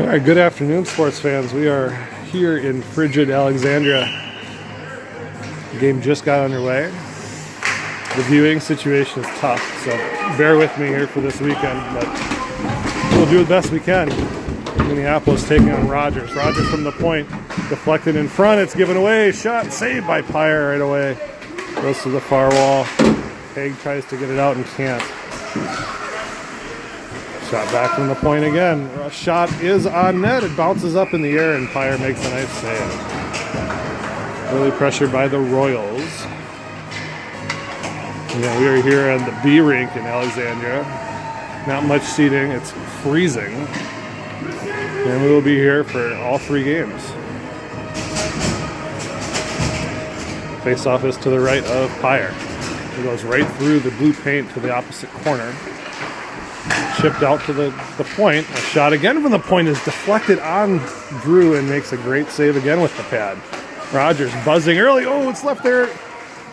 Alright, good afternoon, sports fans. We are here in frigid Alexandria. The game just got underway. The viewing situation is tough, so bear with me here for this weekend, but we'll do the best we can. Minneapolis taking on Rogers. Rogers from the point, deflected in front, it's given away, shot saved by Pyre right away. Goes to the far wall. Haig tries to get it out and can't. Shot back from the point again. A shot is on net. It bounces up in the air and Pyre makes a nice save. Really pressured by the Royals. Yeah, we are here on the B rink in Alexandria. Not much seating. It's freezing. And we will be here for all three games. Face-off is to the right of Pyre. It goes right through the blue paint to the opposite corner. Chipped out to the point. A shot again from the point is deflected on Drew and makes a great save again with the pad. Rogers buzzing early. Oh, it's left there.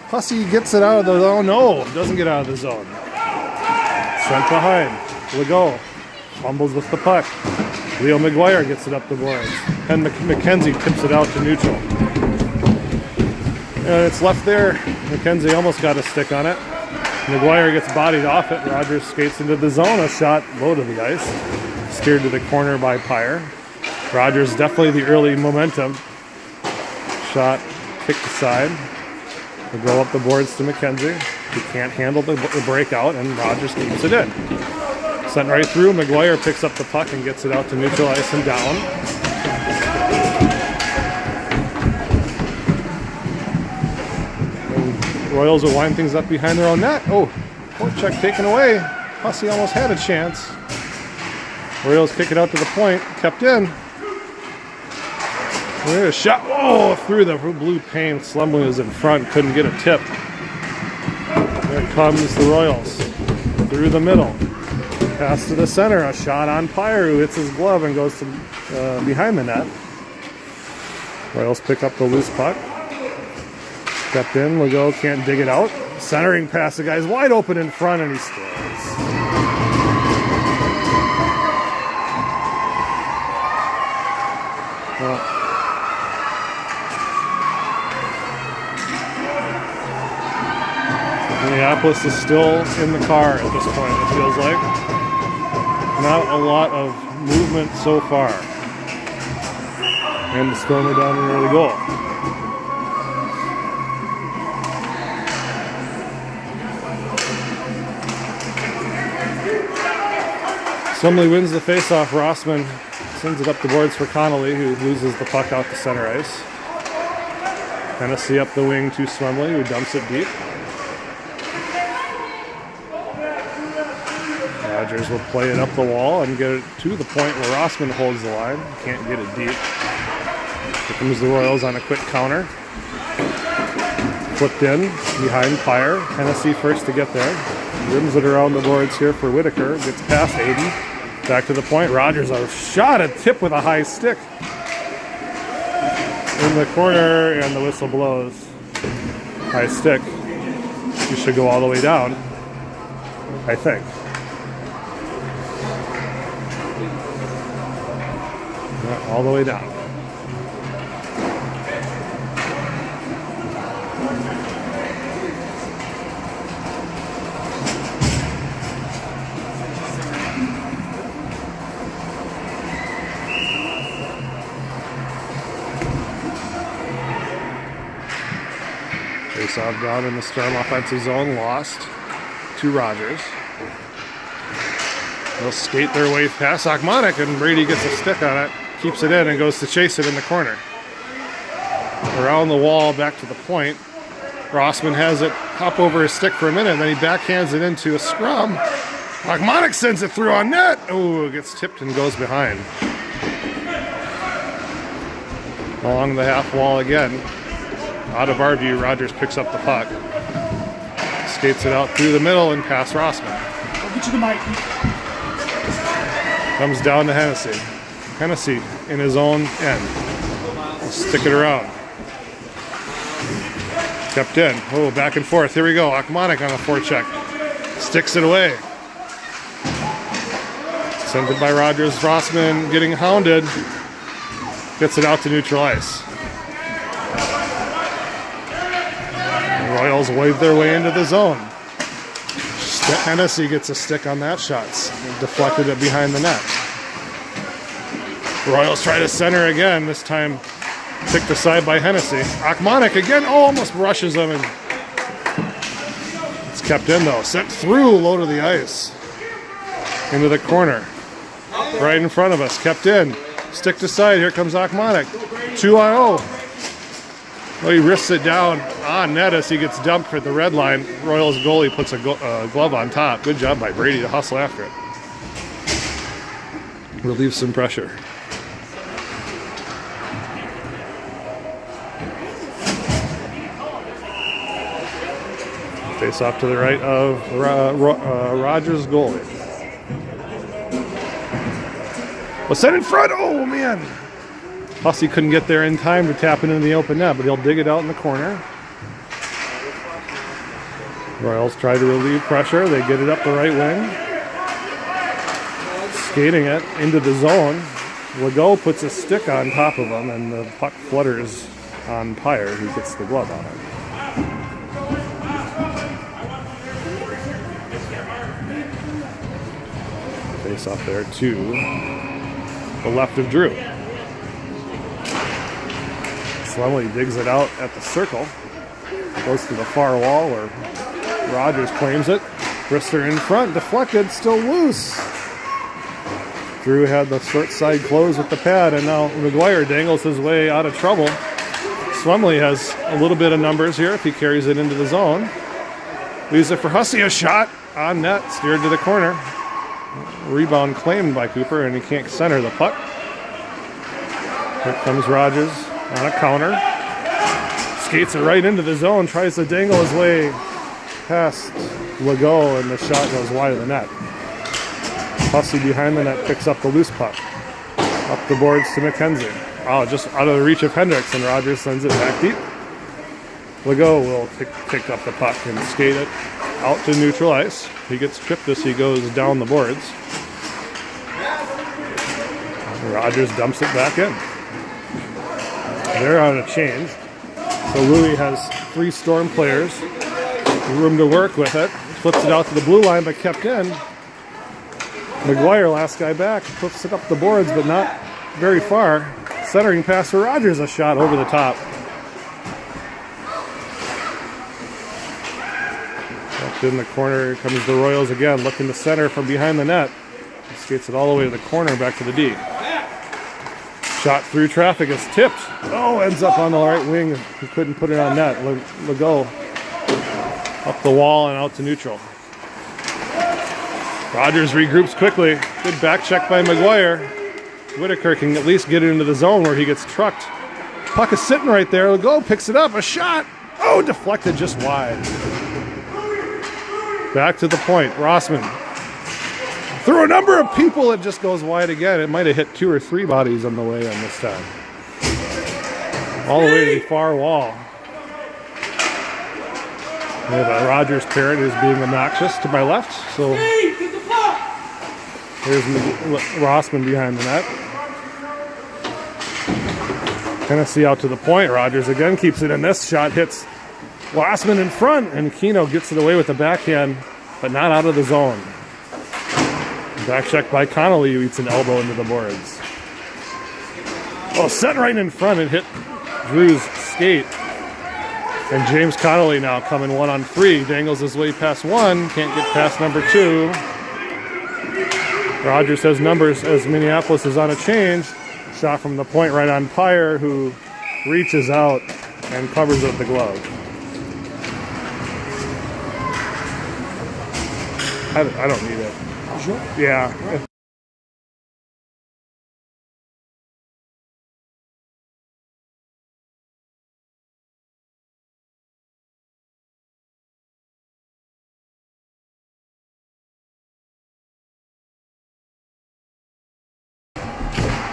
Hussey gets it out of the zone. No, doesn't get out of the zone. Sent behind. Legault fumbles with the puck. Leo McGuire gets it up the boards. And McKenzie tips it out to neutral. And it's left there. McKenzie almost got a stick on it. McGuire gets bodied off it. Rogers skates into the zone. A shot low to the ice. Steered to the corner by Pyre. Rogers definitely the early momentum. Shot kicked aside. Will go up the boards to McKenzie. He can't handle the breakout, and Rogers keeps it in. Sent right through. McGuire picks up the puck and gets it out to neutral ice and down. Royals will wind things up behind their own net. Oh, forecheck taken away. Hussey almost had a chance. Royals kick it out to the point. Kept in. There's a shot. Oh, through the blue paint. Slumley was in front. Couldn't get a tip. There comes the Royals. Through the middle. Pass to the center. A shot on Pyre, who hits his glove and goes to behind the net. Royals pick up the loose puck. Stepped in, Legault can't dig it out. Centering pass, the guy's wide open in front and he scores. Well, Minneapolis is still in the car at this point, it feels like. Not a lot of movement so far. And the Storm are down an early goal. Slumley wins the faceoff. Rossman sends it up the boards for Connolly, who loses the puck out to center ice. Hennessy up the wing to Slumley, who dumps it deep. Rogers will play it up the wall and get it to the point where Rossman holds the line. Can't get it deep. Here comes the Royals on a quick counter. Flipped in behind Pyre. Hennessy first to get there. Rims it around the boards here for Whitaker. Gets past Aiden. Back to the point. Rogers a shot, a tip with a high stick. In the corner, and the whistle blows. High stick. You should go all the way down, I think. Yeah, all the way down. Face-off down in the Storm offensive zone, lost to Rogers. They'll skate their way past Akmonic, and Brady gets a stick on it, keeps it in, and goes to chase it in the corner. Around the wall, back to the point. Rossman has it hop over his stick for a minute, and then he backhands it into a scrum. Akmonic sends it through on net. Oh, it gets tipped and goes behind. Along the half wall again. Out of our view, Rogers picks up the puck. Skates it out through the middle and past Rossman. Get to the mic. Comes down to Hennessy. Hennessy in his own end. We'll stick it around. Kept in. Oh, back and forth. Here we go. Akmonic on a forecheck. Sticks it away. Sent it by Rogers. Rossman getting hounded. Gets it out to neutral ice. The Royals wave their way into the zone. Hennessy gets a stick on that shot. Deflected it behind the net. Royals try to center again. This time picked aside by Hennessy. Achmonic again. Oh, almost brushes him. And it's kept in though. Sent through low to the ice. Into the corner. Right in front of us. Kept in. Stick to side. Here comes Achmonic. 2-0. Well, he risks it down on net as he gets dumped for the red line. Royals goalie puts a glove on top. Good job by Brady to hustle after it. Relieve some pressure. Face off to the right of Rogers' goalie. Was set in front. Oh, man. Hussey couldn't get there in time to tap it into the open net, but he'll dig it out in the corner. Royals try to relieve pressure. They get it up the right wing. Skating it into the zone. Legault puts a stick on top of him, and the puck flutters on Pyre, who gets the glove on it. Face off there to the left of Drew. Slemley digs it out at the circle. Goes to the far wall where Rogers claims it. Brister in front, deflected, still loose. Drew had the short side close with the pad, and now McGuire dangles his way out of trouble. Slemley has a little bit of numbers here if he carries it into the zone. Leaves it for Hussey, a shot on net, steered to the corner. Rebound claimed by Cooper, and he can't center the puck. Here comes Rogers on a counter. Skates it right into the zone, tries to dangle his way past Legault, and the shot goes wide of the net. Hussey behind the net picks up the loose puck. Up the boards to McKenzie. Oh, just out of the reach of Hendricks, and Rogers sends it back deep. Legault will pick up the puck and skate it out to neutral ice. He gets tripped as he goes down the boards. Rogers dumps it back in. They're on a change. So Louis has 3 Storm players. Room to work with it. Flips it out to the blue line, but kept in. McGuire, last guy back, flips it up the boards, but not very far. Centering pass for Rogers, a shot over the top. Up in the corner comes the Royals again, looking to center from behind the net. Skates it all the way to the corner, back to the D. Shot through traffic is tipped. Oh, ends up on the right wing. He couldn't put it on net. Legault up the wall and out to neutral. Rogers regroups quickly. Good back check by McGuire. Whitaker can at least get it into the zone where he gets trucked. Puck is sitting right there. Legault picks it up. A shot. Oh, deflected just wide. Back to the point. Rossman. Through a number of people, it just goes wide again. It might have hit 2 or 3 bodies on the way in this time. All the way to the far wall. We have a Rogers parent who's being obnoxious to my left. So here's Rossman behind the net. Hennessy out to the point. Rogers again keeps it in. This shot hits Rossman in front, and Keno gets it away with the backhand, but not out of the zone. Back check by Connolly, who eats an elbow into the boards. Oh, set right in front and hit Drew's skate. And James Connolly now coming 1-on-3. Dangles his way past 1. Can't get past number 2. Rogers has numbers as Minneapolis is on a change. Shot from the point right on Pyre, who reaches out and covers with the glove. I don't need it. Sure. Yeah.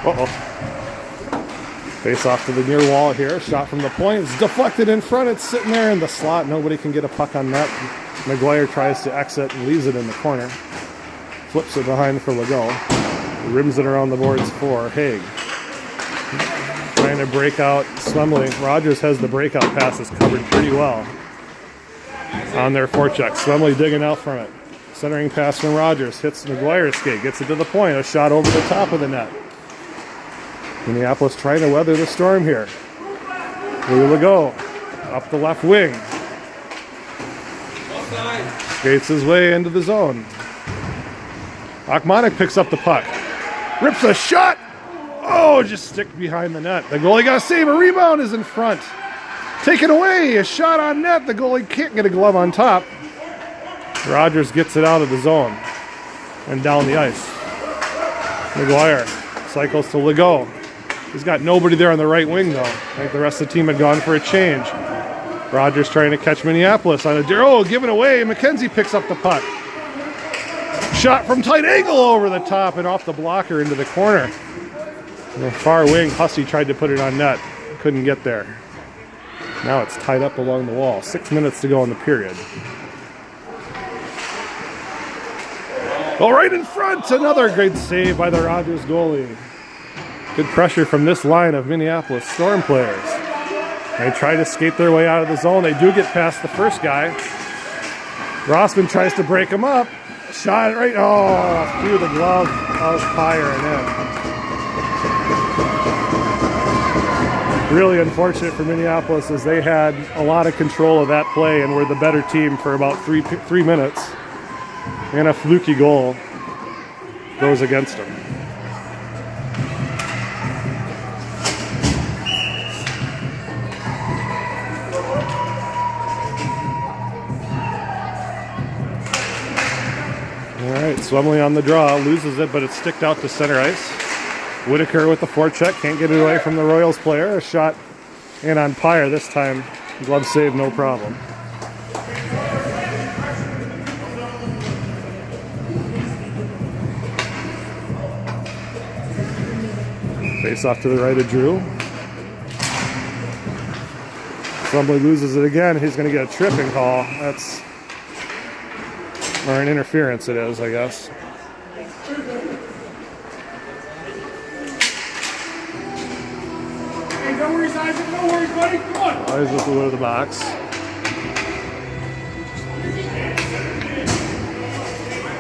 Uh-oh. Face off to the near wall here. Shot from the point. It's deflected in front. It's sitting there in the slot. Nobody can get a puck on net. McGuire tries to exit and leaves it in the corner. Flips it behind for Legault. Rims it around the boards for Haig. Trying to break out Swemley. Rogers has the breakout passes covered pretty well on their forecheck. Swemley digging out from it. Centering pass from Rogers. Hits McGuire's skate. Gets it to the point. A shot over the top of the net. Minneapolis trying to weather the storm here. We'll go up the left wing. Skates his way into the zone. Achmonic picks up the puck. Rips a shot. Oh, just stick behind the net. The goalie got to save. A rebound is in front. Taken away. A shot on net. The goalie can't get a glove on top. Rogers gets it out of the zone and down the ice. McGuire cycles to Legault. He's got nobody there on the right wing, though. I think the rest of the team had gone for a change. Rogers trying to catch Minneapolis on a given away. McKenzie picks up the puck. Shot from tight angle over the top and off the blocker into the corner. The far wing, Hussey tried to put it on net. Couldn't get there. Now it's tied up along the wall. 6 minutes to go in the period. Oh, right in front. Another great save by the Rogers goalie. Good pressure from this line of Minneapolis Storm players. They try to skate their way out of the zone. They do get past the first guy. Rossman tries to break him up. Shot right, through the glove of Pyre and in. Really unfortunate for Minneapolis as they had a lot of control of that play and were the better team for about three minutes. And a fluky goal goes against them. All right, Swemley on the draw, loses it, but it's sticked out to center ice. Whitaker with the forecheck, can't get it away from the Royals player. A shot in on Pyre this time. Glove save, no problem. Face off to the right of Drew. Swemley loses it again. He's going to get a tripping call. Or an interference it is, I guess. Hey, no worries, Isaac. No worries, buddy. Come on. Isaac will go to the box.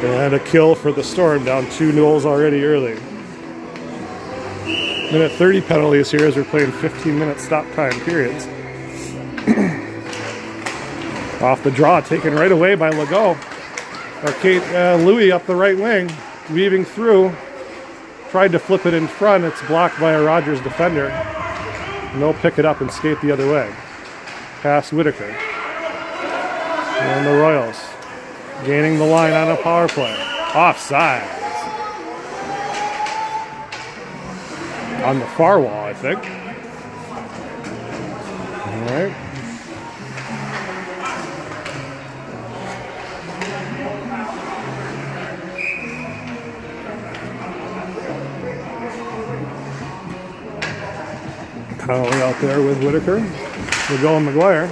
And a kill for the Storm, down 2-0 already early. Minute 30 penalties here as we're playing 15-minute stop time periods. Off the draw, taken right away by Legault. Louis up the right wing, weaving through. Tried to flip it in front. It's blocked by a Rogers defender. And they'll pick it up and skate the other way. Past Whitaker. And the Royals gaining the line on a power play. Offside. On the far wall, I think. All right. Connolly out there with Whitaker. Legault and McGuire.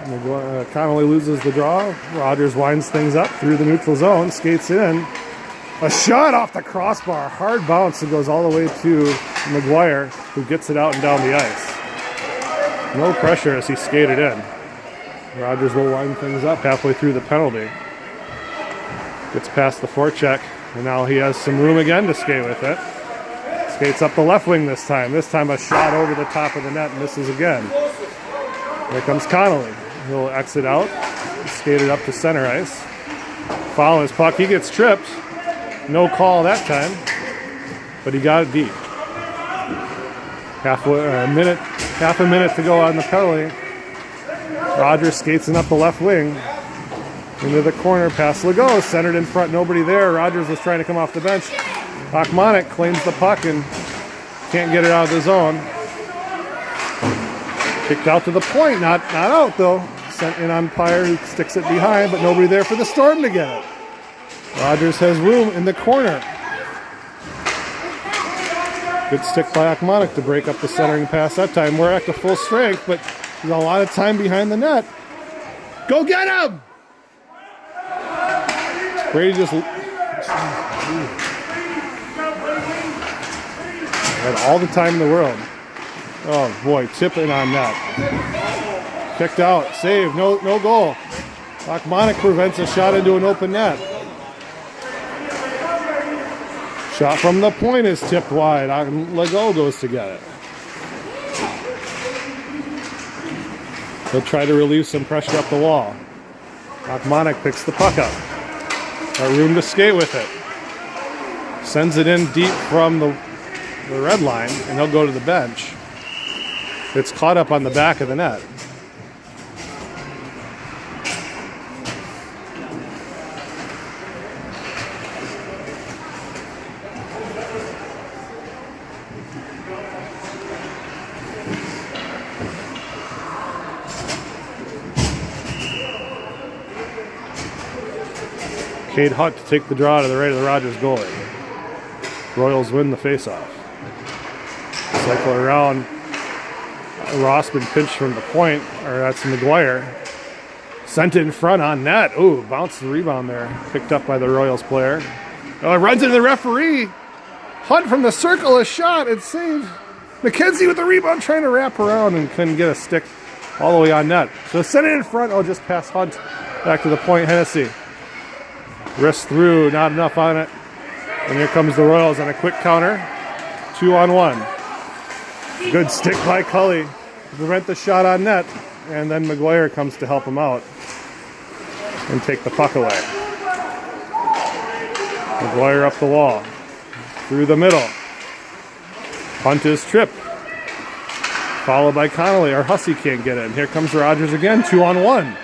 Let's go. Connolly loses the draw. Rogers winds things up through the neutral zone. Skates in. A shot off the crossbar. Hard bounce. It goes all the way to McGuire, who gets it out and down the ice. No pressure as he skated in. Rogers will wind things up halfway through the penalty. Gets past the forecheck. And now he has some room again to skate with it. Skates up the left wing this time. This time a shot over the top of the net, misses again. Here comes Connolly. He'll exit out, skate it up to center ice. Foul his puck. He gets tripped. No call that time, but he got it deep. Half a minute to go on the penalty. Rogers skates up the left wing. Into the corner, past Legault, centered in front, nobody there. Rogers was trying to come off the bench. Achmonic claims the puck and can't get it out of the zone. Kicked out to the point, not out though. Sent in on Pyre, who sticks it behind, but nobody there for the Storm to get it. Rogers has room in the corner. Good stick by Achmonic to break up the centering pass that time. We're at to full strength, but there's a lot of time behind the net. Go get him! Brady just Had all the time in the world. Oh boy, tipping on that. Kicked out, save, no goal. Akmonic prevents a shot into an open net. Shot from the point is tipped wide. Lego goes to get it. He'll try to relieve some pressure up the wall. Akmonic picks the puck up. Got room to skate with it. Sends it in deep from the red line, and he'll go to the bench. It's caught up on the back of the net. Cade Hutt to take the draw to the right of the Rogers goalie. Royals win the faceoff. Cycle around. Rossman pinched from the point, or that's McGuire. Sent it in front on net. Ooh, bounced the rebound there. Picked up by the Royals player. Oh, it runs into the referee. Hunt from the circle, a shot, it's saved. McKenzie with the rebound trying to wrap around and couldn't get a stick all the way on net. So sent it in front. Oh, just past Hunt. Back to the point, Hennessy. Wrist through, not enough on it. And here comes the Royals on a quick counter. 2-on-1. Good stick by Cully to prevent the shot on net. And then McGuire comes to help him out and take the puck away. McGuire up the wall. Through the middle. Hunt is tripped. Followed by Connolly. Or Hussey can't get it. And here comes Rogers again. 2-on-1.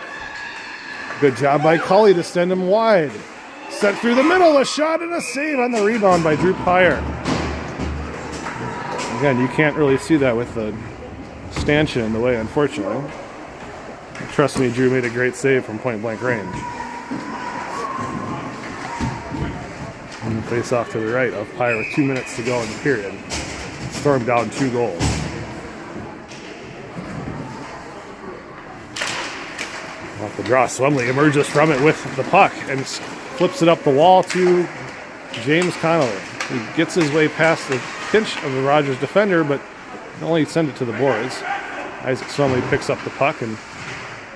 Good job by Cully to send him wide. Sent through the middle, a shot and a save on the rebound by Drew Pyer. Again, you can't really see that with the stanchion in the way, unfortunately. Trust me, Drew made a great save from point blank range. And the face off to the right of Pyer with 2 minutes to go in the period. Storm down 2 goals. Off the draw, Swemley emerges from it with the puck and flips it up the wall to James Connolly. He gets his way past the pinch of the Rogers defender, but only send it to the boards. Isaac Swemley picks up the puck and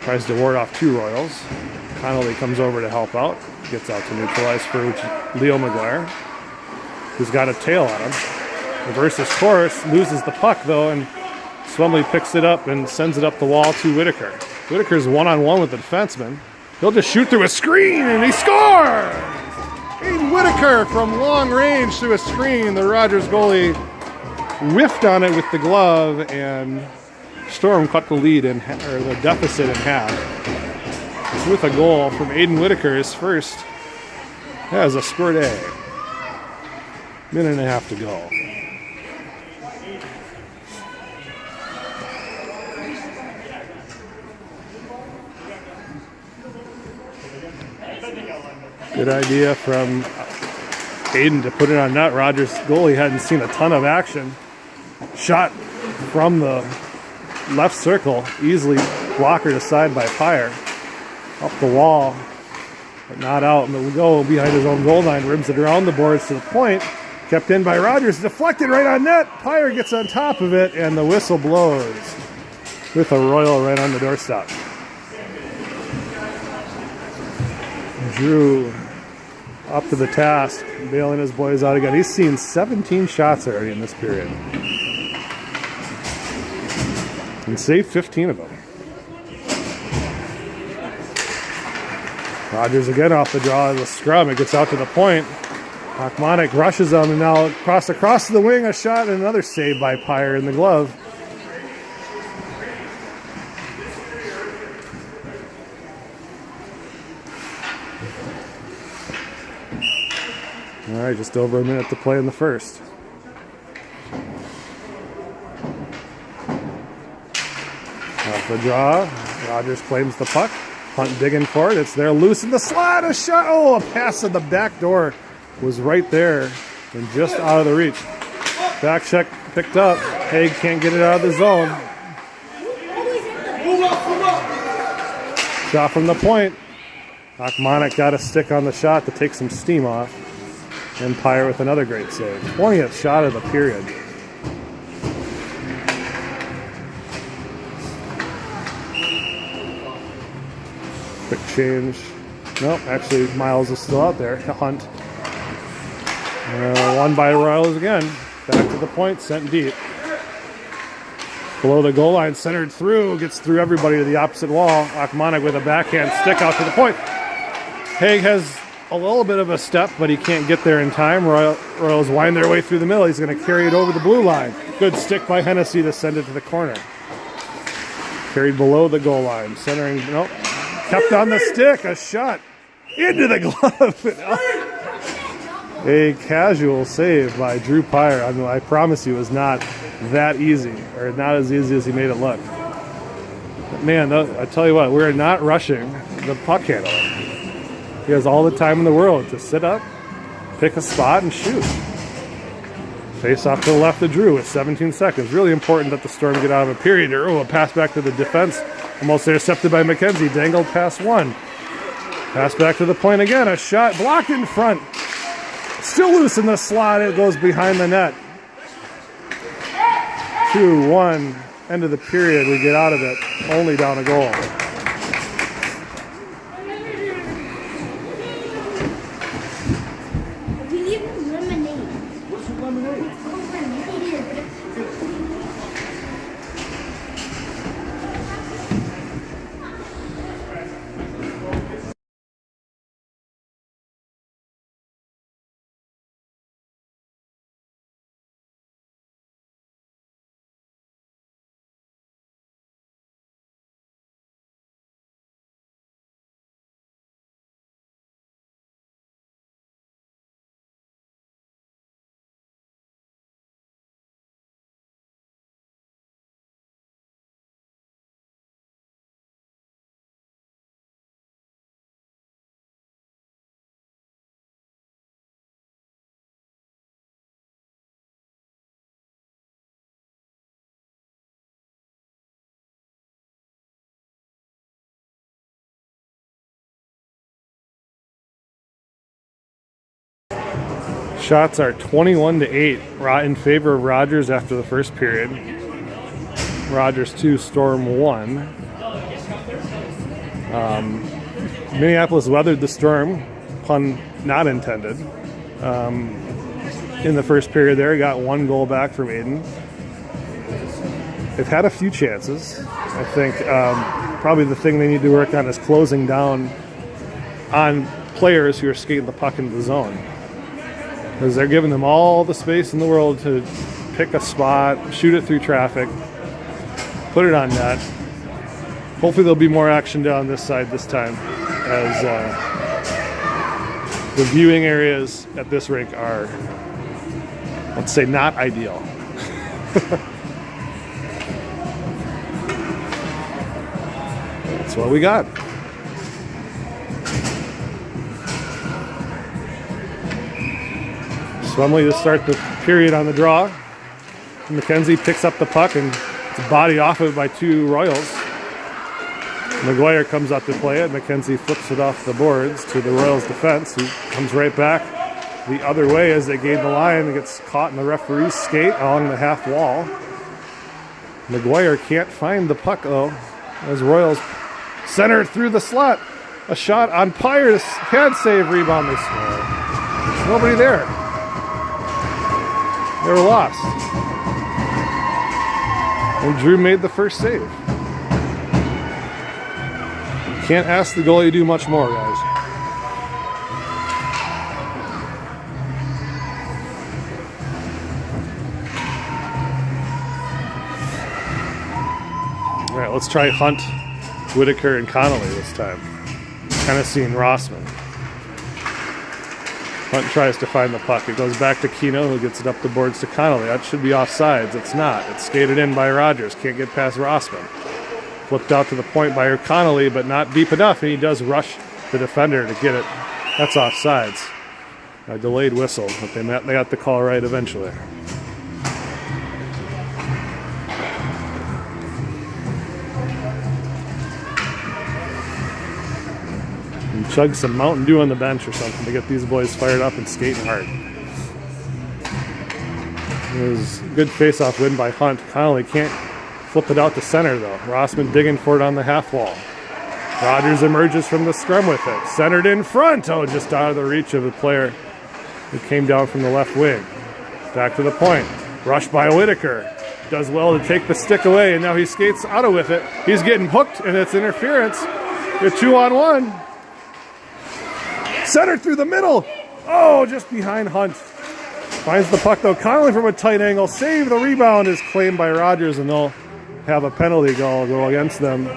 tries to ward off 2 Royals. Connolly comes over to help out. Gets out to neutralize for Leo McGuire, who's got a tail on him. Reverses course, loses the puck though, and Swemley picks it up and sends it up the wall to Whitaker. Whitaker's 1-on-1 with the defenseman. He'll just shoot through a screen, and he scores! Aiden Whitaker from long range through a screen. The Rogers goalie whiffed on it with the glove, and Storm cut the lead or the deficit in half. With a goal from Aiden Whitaker, his first as a Squirt A. Minute and a half to go. Good idea from Aiden to put it on net. Rogers' goalie hadn't seen a ton of action. Shot from the left circle, easily blockered aside by Pyer. Up the wall, but not out. And the goal behind his own goal line, rims it around the boards to the point. Kept in by Rogers, deflected right on net. Pyer gets on top of it, and the whistle blows with a Royal right on the doorstep. Drew up to the task, bailing his boys out again. He's seen 17 shots already in this period. And saved 15 of them. Rogers again off the draw of the scrum. It gets out to the point. Akmonic rushes him, and now across the wing, a shot and another save by Pyer in the glove. All right, just over a minute to play in the first. Off the draw, Rogers claims the puck. Hunt digging for it. It's there loose in the slot. A shot. Oh, a pass in the back door was right there and just out of the reach. Back check picked up. Haig can't get it out of the zone. Shot from the point. Akmonic got a stick on the shot to take some steam off. And Pyre with another great save. 20th shot of the period. Quick change. Nope, actually Miles is still out there. Hunt. Won by Royals again. Back to the point, sent deep. Below the goal line, centered through, gets through everybody to the opposite wall. Akmanik with a backhand stick out to the point. Haig has a little bit of a step, but he can't get there in time. Royals wind their way through the middle. He's going to carry it over the blue line. Good stick by Hennessy to send it to the corner. Carried below the goal line. Centering, nope. Kept on the stick. A shot into the glove. A casual save by Drew Pyre. I mean, I promise you it was not that easy, or not as easy as he made it look. But man, I tell you what, we're not rushing the puck handler. He has all the time in the world to sit up, pick a spot, and shoot. Face off to the left of Drew with 17 seconds. Really important that the Storm get out of a period. Oh, a pass back to the defense. Almost intercepted by McKenzie. Dangled past one. Pass back to the point again. A shot blocked in front. Still loose in the slot. It goes behind the net. 2-1. End of the period. We get out of it. Only down a goal. Shots are 21-8 in favor of Rogers after the first period. Rogers 2, Storm 1. Minneapolis weathered the storm, pun not intended. In the first period there, got one goal back from Aiden. They've had a few chances. I think probably the thing they need to work on is closing down on players who are skating the puck into the zone. Because they're giving them all the space in the world to pick a spot, shoot it through traffic, put it on net. Hopefully there'll be more action down this side this time, as the viewing areas at this rink are, let's say, not ideal. That's what we got. Swumley to start the period on the draw. McKenzie picks up the puck and it's body off of it by two Royals. McGuire comes up to play it. McKenzie flips it off the boards to the Royals defense, who comes right back the other way as they gain the line and gets caught in the referee's skate along the half wall. McGuire can't find the puck though, as Royals center through the slot. A shot on Pyre's head save, rebound, they score. There's nobody there. They were lost. And Drew made the first save. Can't ask the goalie to do much more, guys. All right, let's try Hunt, Whitaker, and Connolly this time. Kind of seeing Rossman. Hunt tries to find the puck. It goes back to Keno, who gets it up the boards to Connolly. That should be offsides. It's not. It's skated in by Rogers. Can't get past Rossman. Flipped out to the point by Connolly, but not deep enough, and he does rush the defender to get it. That's offsides. A delayed whistle, but they got the call right eventually. Chug some Mountain Dew on the bench or something to get these boys fired up and skating hard. It was a good face-off win by Hunt. Connolly can't flip it out to center, though. Rossman digging for it on the half wall. Rogers emerges from the scrum with it. Centered in front. Oh, just out of the reach of the player who came down from the left wing. Back to the point. Rushed by Whitaker. Does well to take the stick away, and now he skates out of with it. He's getting hooked, and it's interference. You're 2-on-1. Centered through the middle. Oh, just behind Hunt. Finds the puck, though. Connolly from a tight angle. Save. The rebound is claimed by Rogers, and they'll have a penalty goal go against them.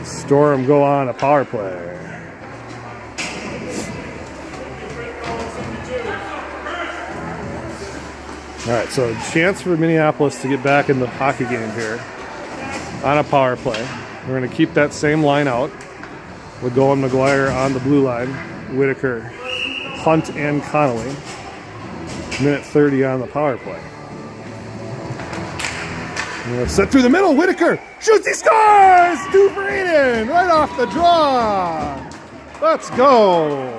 Storm go on a power play. All right, so chance for Minneapolis to get back in the hockey game here on a power play. We're going to keep that same line out. Legault and McGuire on the blue line. Whitaker, Hunt, and Connolly. Minute 30 on the power play. Set through the middle. Whitaker shoots. He scores! 2 for Aiden. Right off the draw. Let's go.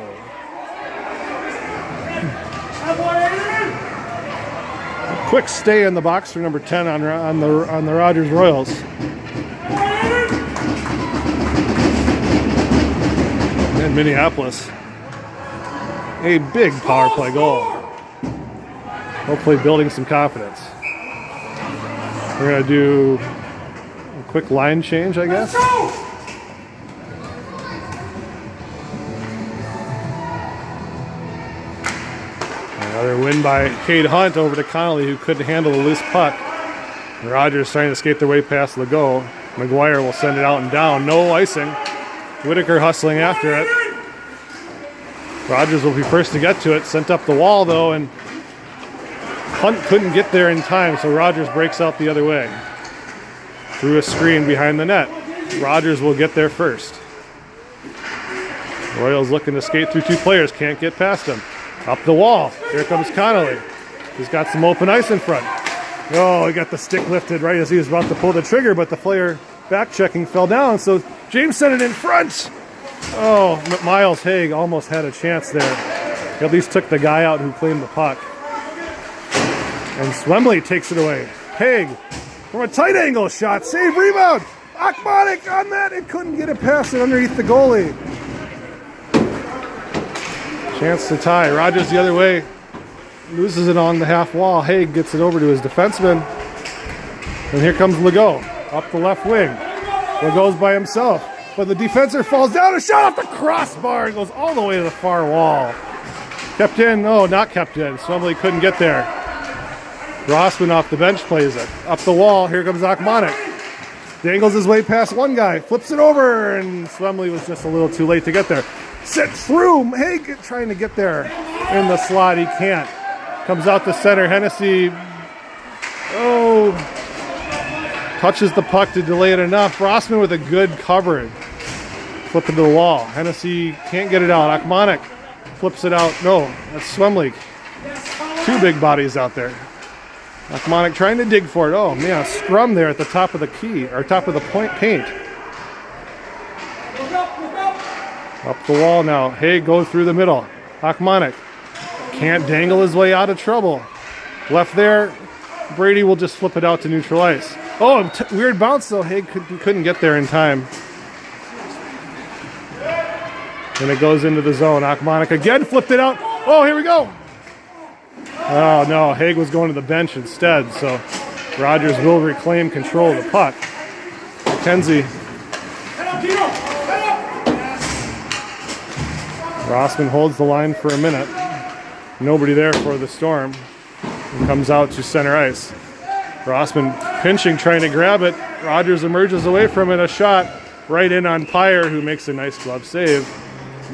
Quick stay in the box for number 10 on the Rogers Royals. And Minneapolis, a big power play goal. Hopefully building some confidence. We're going to do a quick line change, I guess. Another win by Cade Hunt over to Connolly, who couldn't handle the loose puck. Rogers trying to skate their way past Legault. McGuire will send it out and down. No icing. Whitaker hustling after it. Rogers will be first to get to it. Sent up the wall, though, and Hunt couldn't get there in time, so Rogers breaks out the other way. Through a screen behind the net. Rogers will get there first. Royals looking to skate through 2 players. Can't get past him. Up the wall. Here comes Connolly. He's got some open ice in front. Oh, he got the stick lifted right as he was about to pull the trigger, but the player back checking fell down, so James sent it in front. Oh, Miles Haig almost had a chance there. He at least took the guy out who claimed the puck. And Swemley takes it away. Haig from a tight angle shot. Save, rebound. Akmanik on that. It couldn't get it past it underneath the goalie. Chance to tie. Rogers the other way. Loses it on the half wall. Haig gets it over to his defenseman. And here comes Legault up the left wing. Legault's by himself. But the defenser falls down. A shot off the crossbar. It goes all the way to the far wall. Kept in. No, not kept in. Swemley couldn't get there. Rossman off the bench plays it. Up the wall. Here comes Akmanik. Dangles his way past one guy. Flips it over. And Swemley was just a little too late to get there. Set through. Haig trying to get there in the slot. He can't. Comes out to center. Hennessy. Oh. Touches the puck to delay it enough. Rossman with a good coverage. Flipping to the wall. Hennessy can't get it out. Akmanik flips it out. No, that's Swemley. 2 big bodies out there. Akmanik trying to dig for it. Oh, man, a scrum there at the top of the key, or top of the paint. Up the wall now. Haig goes through the middle. Akmanik can't dangle his way out of trouble. Left there. Brady will just flip it out to neutral ice. Oh, weird bounce, though. Haig couldn't get there in time. And it goes into the zone. Akmanik again flipped it out. Oh, here we go. Oh, no. Haig was going to the bench instead, so Rogers will reclaim control of the puck. McKenzie. Rossman holds the line for a minute. Nobody there for the Storm. And comes out to center ice. Rossman pinching, trying to grab it. Rogers emerges away from it. A shot right in on Pyre, who makes a nice glove save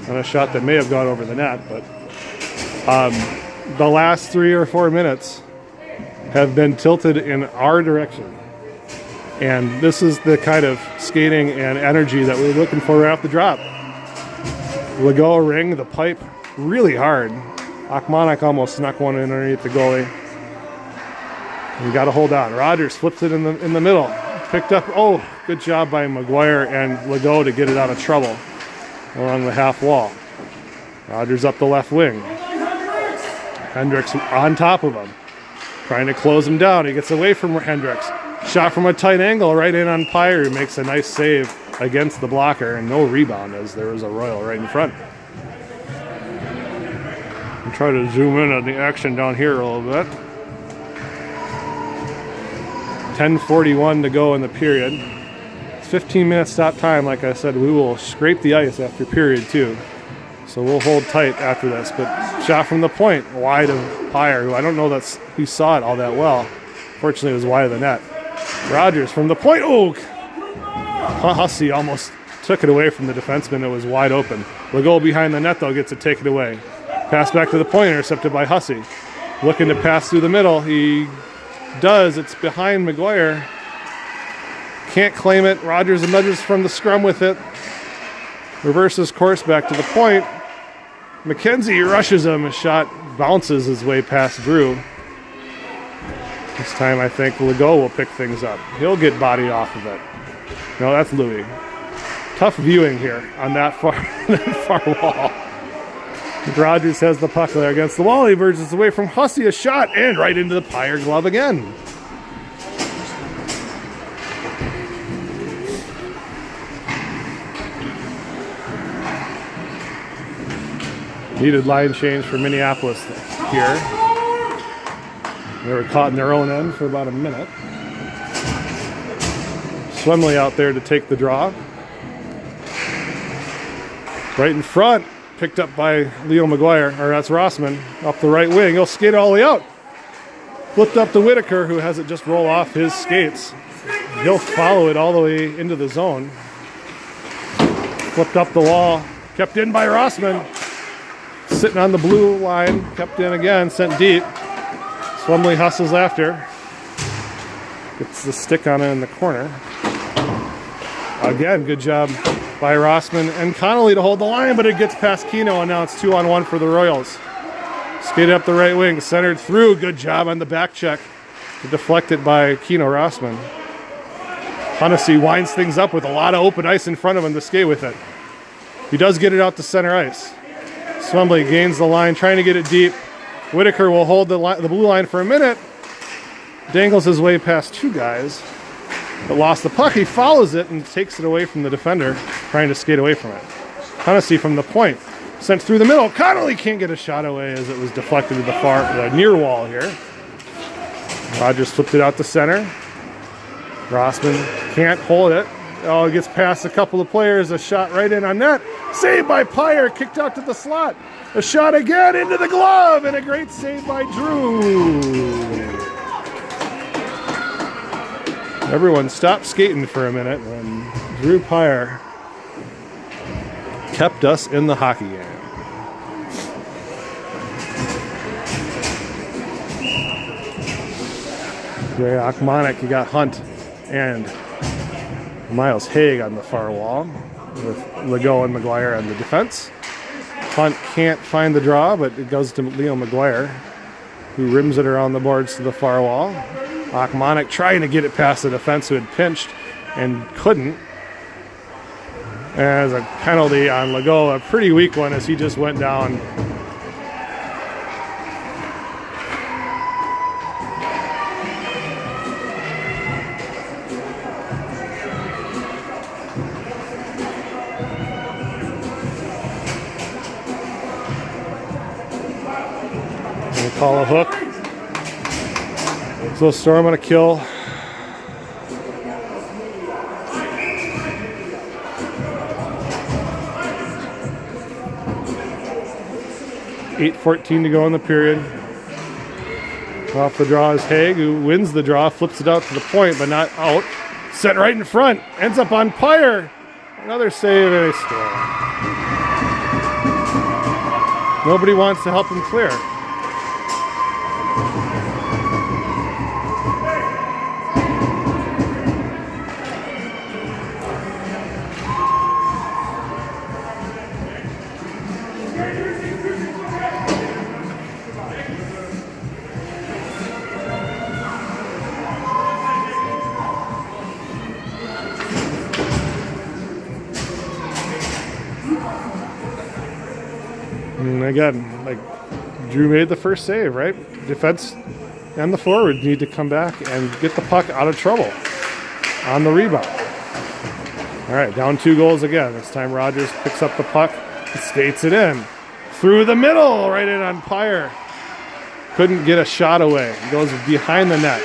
on a shot that may have gone over the net. But the last 3 or 4 minutes have been tilted in our direction. And this is the kind of skating and energy that we're looking for right off the drop. Legault ring the pipe really hard. Akmanik almost snuck one in underneath the goalie. You got to hold on. Rogers flips it in the middle. Picked up. Oh, good job by McGuire and Legault to get it out of trouble along the half wall. Rogers up the left wing. Hendricks on top of him. trying to close him down. He gets away from Hendricks. Shot from a tight angle right in on Pyre, who makes a nice save against the blocker, and no rebound as there was a Royal right in front. I'll try to zoom in on the action down here a little bit. 10:41 to go in the period. It's 15-minute stop time. Like I said, we will scrape the ice after period 2. So we'll hold tight after this. But shot from the point, wide of Pyre, who I don't know that he saw it all that well. Fortunately, it was wide of the net. Rogers from the point. Oh! Hussey almost took it away from the defenseman. It was wide open. Legault behind the net, though, gets it taken away. Pass back to the point, intercepted by Hussey. Looking to pass through the middle. He does. It's behind McGuire. Can't claim it. Rogers emerges from the scrum with it. Reverses course back to the point. McKenzie rushes him. A shot bounces his way past Drew. This time I think Legault will pick things up. He'll get body off of it. No, that's Louis. Tough viewing here on that far wall. Rogers has the puck there against the wall. He emerges away from Hussey. A shot and right into the Pyre glove again. Needed line change for Minneapolis here. They were caught in their own end for about a minute. Swemley out there to take the draw. Right in front, picked up by Leo McGuire, or that's Rossman, up the right wing. He'll skate all the way out. Flipped up to Whitaker, who has it just roll off his skates. He'll follow it all the way into the zone. Flipped up the wall, kept in by Rossman. Sitting on the blue line, kept in again, sent deep. Swemley hustles after. Gets the stick on it in the corner. Again, good job by Rossman and Connolly to hold the line, but it gets past Keno, and now it's 2-on-1 for the Royals. Skated up the right wing, centered through. Good job on the back check. Deflected by Keno Rossman. Hennessy winds things up with a lot of open ice in front of him to skate with it. He does get it out to center ice. Swemley gains the line, trying to get it deep. Whitaker will hold the blue line for a minute. Dangles his way past two guys, but lost the puck. He follows it and takes it away from the defender, trying to skate away from it. Hennessy from the point, sent through the middle. Connolly can't get a shot away as it was deflected to the near wall here. Rogers flipped it out to center. Rossman can't hold it. Oh, it gets past a couple of players. A shot right in on net. Saved by Pyre. Kicked out to the slot. A shot again into the glove. And a great save by Drew. Everyone stopped skating for a minute when Drew Pyre kept us in the hockey game. Ray Achmonic, you got Hunt and Miles Haig on the far wall with Legault and McGuire on the defense. Hunt can't find the draw, but it goes to Leo McGuire, who rims it around the boards to the far wall. Achmonic trying to get it past the defense who had pinched and couldn't. As a penalty on Legault, a pretty weak one as he just went down. Call a hook. So Storm on a kill. .8:14 to go in the period. Off the draw is Haig, who wins the draw, flips it out to the point, but not out. Set right in front. Ends up on Pyre. Another save and a score. Nobody wants to help him clear. And again, like Drew made the first save, right? Defense and the forward need to come back and get the puck out of trouble on the rebound. All right, down 2 goals again. This time Rogers picks up the puck and skates it in. Through the middle, right in on Pyre. Couldn't get a shot away. Goes behind the net.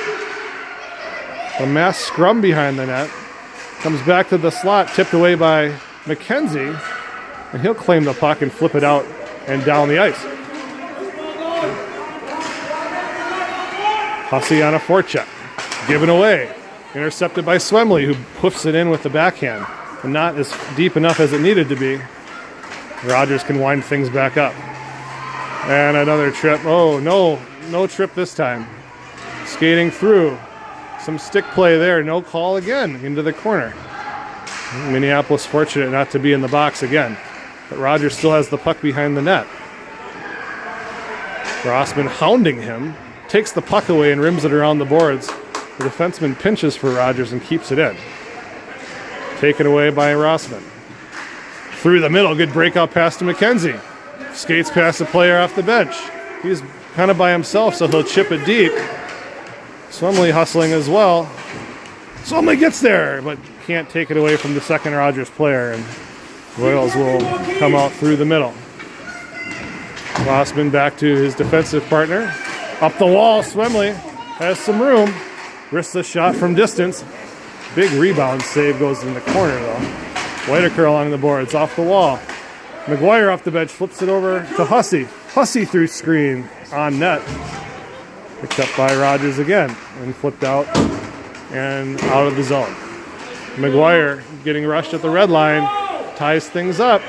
A mass scrum behind the net. Comes back to the slot, tipped away by McKenzie. And he'll claim the puck and flip it out and down the ice. Hussey on a forecheck. Given away. Intercepted by Swemley, who hoofs it in with the backhand. And not as deep enough as it needed to be. Rogers can wind things back up. And another trip. Oh, no trip this time. Skating through. Some stick play there. No call again into the corner. Minneapolis fortunate not to be in the box again. But Rogers still has the puck behind the net. Rossman hounding him. Takes the puck away and rims it around the boards. The defenseman pinches for Rogers and keeps it in. Taken away by Rossman. Through the middle, good breakout pass to McKenzie. Skates past the player off the bench. He's kind of by himself, so he'll chip it deep. Swemley hustling as well. Swemley gets there, but can't take it away from the second Rogers player, and Royals will come out through the middle. Rossman back to his defensive partner. Up the wall, Swemley has some room. Risks a shot from distance. Big rebound save goes in the corner, though. Whitaker along the boards, off the wall. McGuire off the bench, flips it over to Hussey. Hussey through screen on net. Picked up by Rogers again and flipped out and out of the zone. McGuire getting rushed at the red line, ties things up.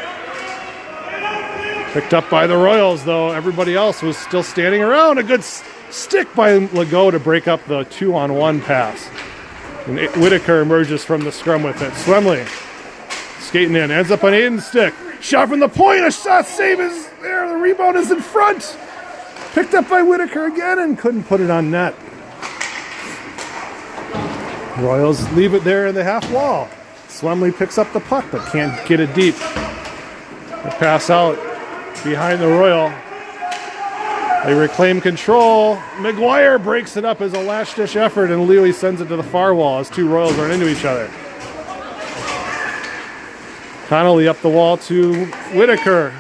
Picked up by the Royals, though. Everybody else was still standing around. A good stick by Legault to break up the 2-on-1 pass. And Whitaker emerges from the scrum with it. Swemley skating in, ends up on Aiden's stick. Shot from the point, a shot save is there. The rebound is in front. Picked up by Whitaker again and couldn't put it on net. Royals leave it there in the half wall. Swemley picks up the puck but can't get it deep. The pass out behind the Royal. They reclaim control. McGuire breaks it up as a last-ditch effort, and Louis sends it to the far wall as 2 Royals run into each other. Connolly up the wall to Whitaker.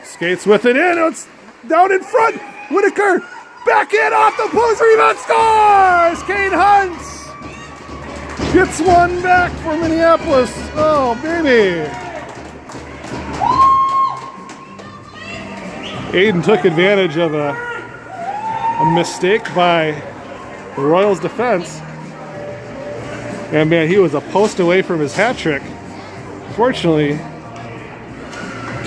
Skates with it in. It's down in front. Whitaker back in off the post. Rebound scores! Kane Hunts gets one back for Minneapolis. Oh, baby. Aiden took advantage of a mistake by the Royals defense. And man, he was a post away from his hat trick. Fortunately,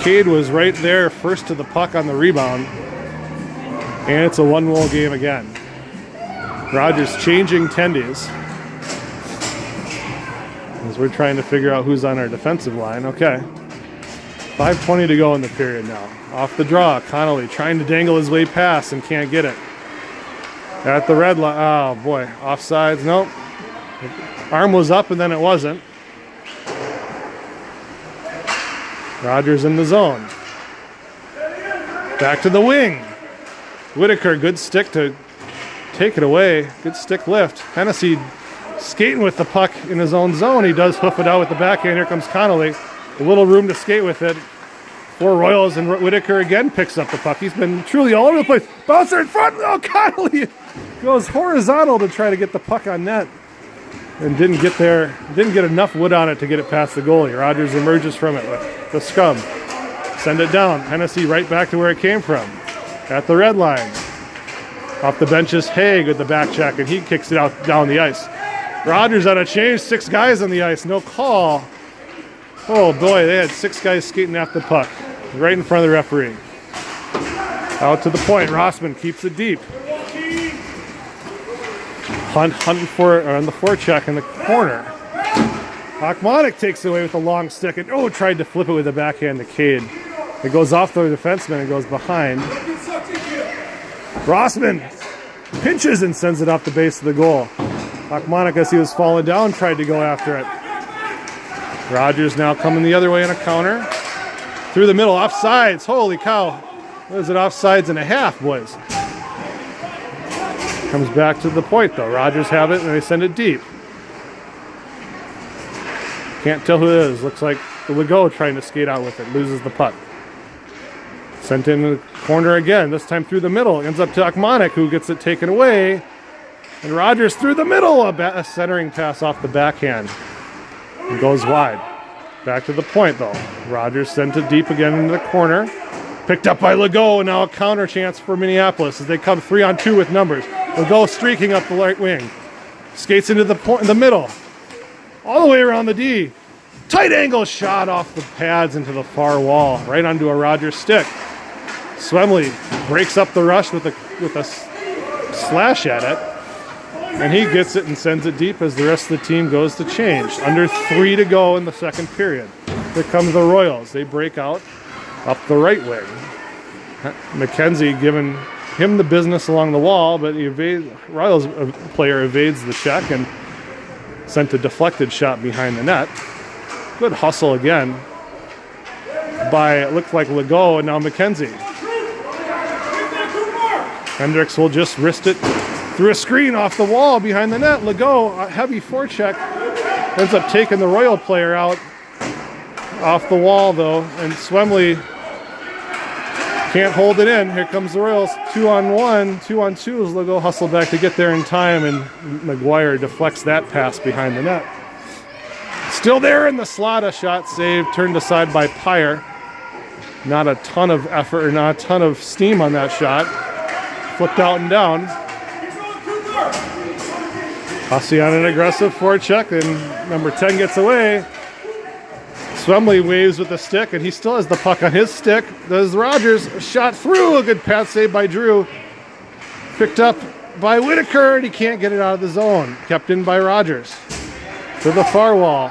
Cade was right there first to the puck on the rebound. And it's a 1-goal game again. Rogers changing tendies as we're trying to figure out who's on our defensive line. Okay. 5:20 to go in the period now. Off the draw, Connolly trying to dangle his way past and can't get it. At the red line, oh boy, offsides, nope. Arm was up and then it wasn't. Rogers in the zone. Back to the wing. Whitaker, good stick to take it away. Good stick lift. Hennessy skating with the puck in his own zone. He does hoof it out with the backhand. Here comes Connolly. A little room to skate with it. 4 Royals, and Whitaker again picks up the puck. He's been truly all over the place. Bouncer in front. Oh, Connolly goes horizontal to try to get the puck on net. And didn't get there. Didn't get enough wood on it to get it past the goalie. Rogers emerges from it with the scrum. Send it down. Hennessy right back to where it came from. At the red line. Off the bench is Haig with the back check, and he kicks it out down the ice. Rogers on a change. 6 guys on the ice. No call. Oh boy, they had 6 guys skating after the puck. Right in front of the referee. Out to the point. Rossman keeps it deep. Hunting for on the forecheck in the corner. Achmonic takes it away with a long stick and tried to flip it with a backhand to Cade. It goes off the defenseman and goes behind. Rossman pinches and sends it off the base of the goal. Achmonic, as he was falling down, tried to go after it. Rogers now coming the other way on a counter. Through the middle, offsides. Holy cow. What is it, offsides and a half, boys? Comes back to the point though. Rogers have it and they send it deep. Can't tell who it is. Looks like the Legault trying to skate out with it. Loses the puck. Sent in the corner again. This time through the middle. Ends up to Akmanik, who gets it taken away. And Rogers through the middle. A centering pass off the backhand. And goes wide. Back to the point though. Rogers sent it deep again into the corner. Picked up by Legault, and now a counter chance for Minneapolis as they come 3-on-2 with numbers. Legault streaking up the right wing. Skates into the point in the middle. All the way around the D. Tight angle shot off the pads into the far wall. Right onto a Rogers stick. Swemley breaks up the rush with a slash at it. And he gets it and sends it deep as the rest of the team goes to change. Under 3 to go in the second period. Here come the Royals. They break out up the right wing. McKenzie giving him the business along the wall, but Royals player evades the check and sent a deflected shot behind the net. Good hustle again by, it looked like Legault, and now McKenzie. Hendricks will just wrist it through a screen off the wall behind the net. Legault, a heavy forecheck, ends up taking the Royal player out off the wall though, and Swemley can't hold it in. Here comes the Royals. 2-on-1, 2-on-2 as Legault hustled back to get there in time, and McGuire deflects that pass behind the net. Still there in the slot, a shot saved, turned aside by Pyre. Not a ton of effort, or not a ton of steam on that shot. Flipped out and down. Hussey on an aggressive forecheck, and number 10 gets away. Swemley waves with the stick, and he still has the puck on his stick. Does Rogers. A shot through. A good pass save by Drew. Picked up by Whitaker, and he can't get it out of the zone. Kept in by Rogers. To the far wall.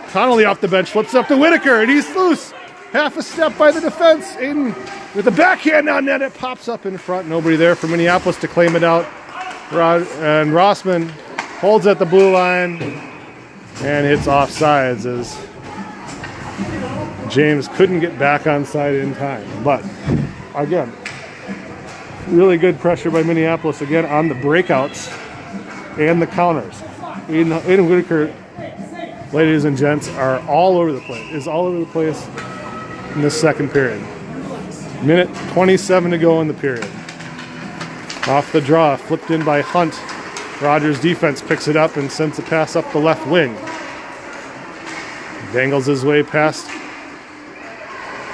Connolly off the bench, flips up to Whitaker, and he's loose. Half a step by the defense. Aiden with the backhand on net. It pops up in front. Nobody there for Minneapolis to claim it out. And Rossman holds at the blue line and hits offsides as James couldn't get back on side in time. But again, really good pressure by Minneapolis again on the breakouts and the counters. Aiden Whitaker, ladies and gents, are all over the place. Is all over the place in this second period. Minute 27 to go in the period. Off the draw, flipped in by Hunt. Rogers' defense picks it up and sends a pass up the left wing. Dangles his way past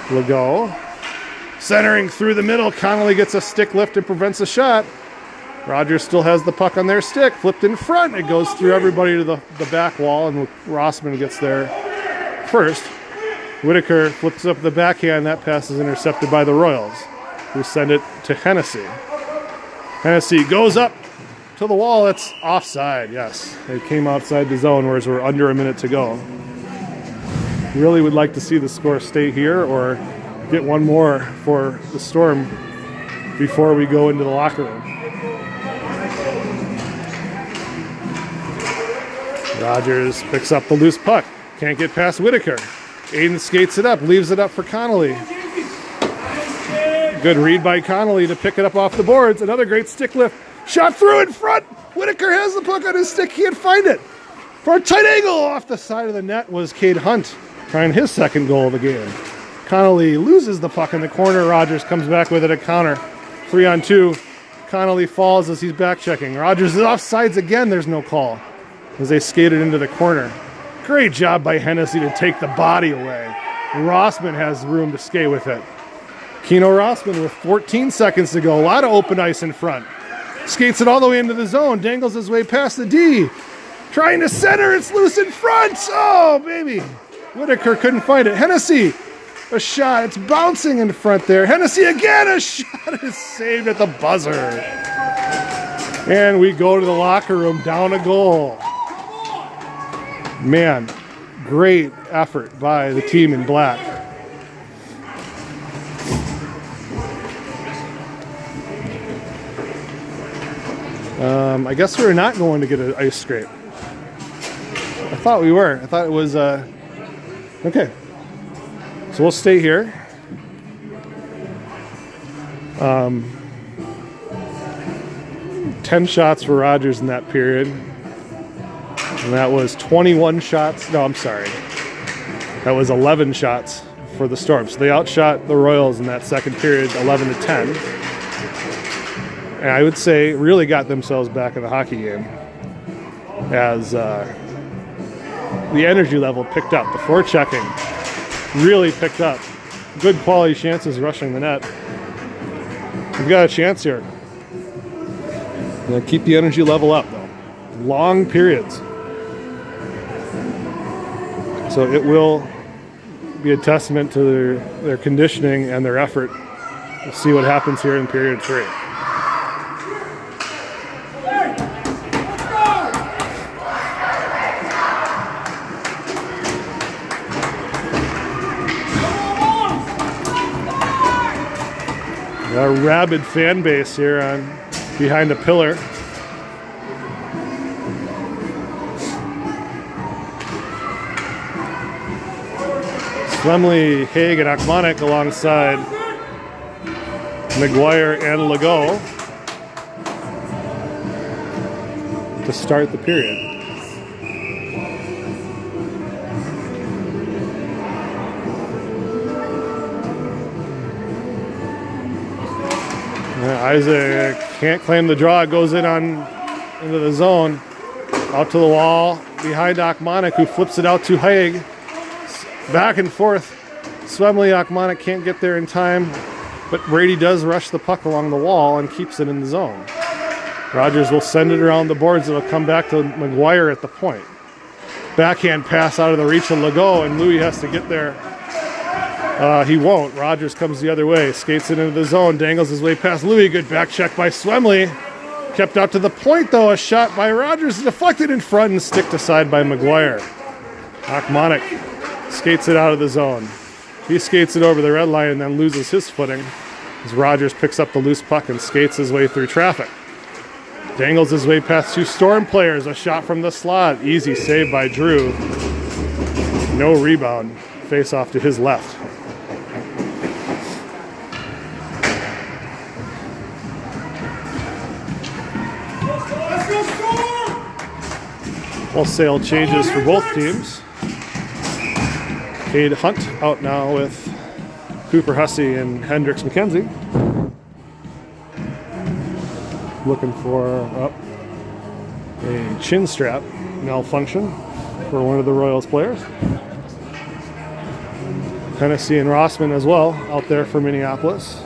Legault. Centering through the middle. Connolly gets a stick lift and prevents a shot. Rogers still has the puck on their stick. Flipped in front. It goes through everybody to the back wall, and Rossman gets there first. Whitaker flips up the backhand. That pass is intercepted by the Royals, who send it to Hennessy. Hennessy goes up to the wall. It's offside, yes. It came outside the zone, whereas we're under a minute to go. Really would like to see the score stay here or get one more for the Storm before we go into the locker room. Rogers picks up the loose puck. Can't get past Whitaker. Aiden skates it up, leaves it up for Connolly. Good read by Connolly to pick it up off the boards. Another great stick lift. Shot through in front. Whitaker has the puck on his stick. Can't find it. For a tight angle off the side of the net was Cade Hunt, trying his second goal of the game. Connolly loses the puck in the corner. Rogers comes back with it a counter. 3-on-2. Connolly falls as he's back checking. Rogers is offsides again. There's no call as they skated into the corner. Great job by Hennessy to take the body away. Rossman has room to skate with it. Keno Rossman with 14 seconds to go. A lot of open ice in front. Skates it all the way into the zone. Dangles his way past the D. Trying to center. It's loose in front. Oh, baby. Whitaker couldn't find it. Hennessy, a shot. It's bouncing in front there. Hennessy again. A shot is saved at the buzzer. And we go to the locker room down a goal. Man, great effort by the team in black. I guess we're not going to get an ice scrape. I thought we were. I thought it was, okay. So we'll stay here. 10 shots for Rogers in that period. And that was 21 shots. No, I'm sorry. That was 11 shots for the Storm. So they outshot the Royals in that second period, 11-10. And I would say really got themselves back in the hockey game as the energy level picked up. The forechecking really picked up. Good quality chances rushing the net. We've got a chance here. Keep the energy level up, though. Long periods. So it will be a testament to their conditioning and their effort. We'll see what happens here in period 3. A rabid fan base here behind a pillar. Slemley, Haig, and Akmanik alongside McGuire and Legault to start the period. Isaac can't claim the draw. It goes into the zone. Out to the wall. Behind Akmanik, who flips it out to Haig. Back and forth. Swemley, Akmanik can't get there in time. But Brady does rush the puck along the wall and keeps it in the zone. Rogers will send it around the boards. It'll come back to McGuire at the point. Backhand pass out of the reach of Legault, and Louis has to get there. He won't. Rogers comes the other way, skates it into the zone, dangles his way past Louis. Good back check by Swemley. Kept out to the point, though. A shot by Rogers deflected in front and sticked aside by McGuire. Akmanik skates it out of the zone. He skates it over the red line and then loses his footing as Rogers picks up the loose puck and skates his way through traffic. Dangles his way past 2 Storm players. A shot from the slot. Easy save by Drew. No rebound. Face off to his left. Wholesale changes for both teams. Cade Hunt out now with Cooper Hussey and Hendricks McKenzie. Looking for a chin strap malfunction for one of the Royals players. Hennessy and Rossman as well out there for Minneapolis.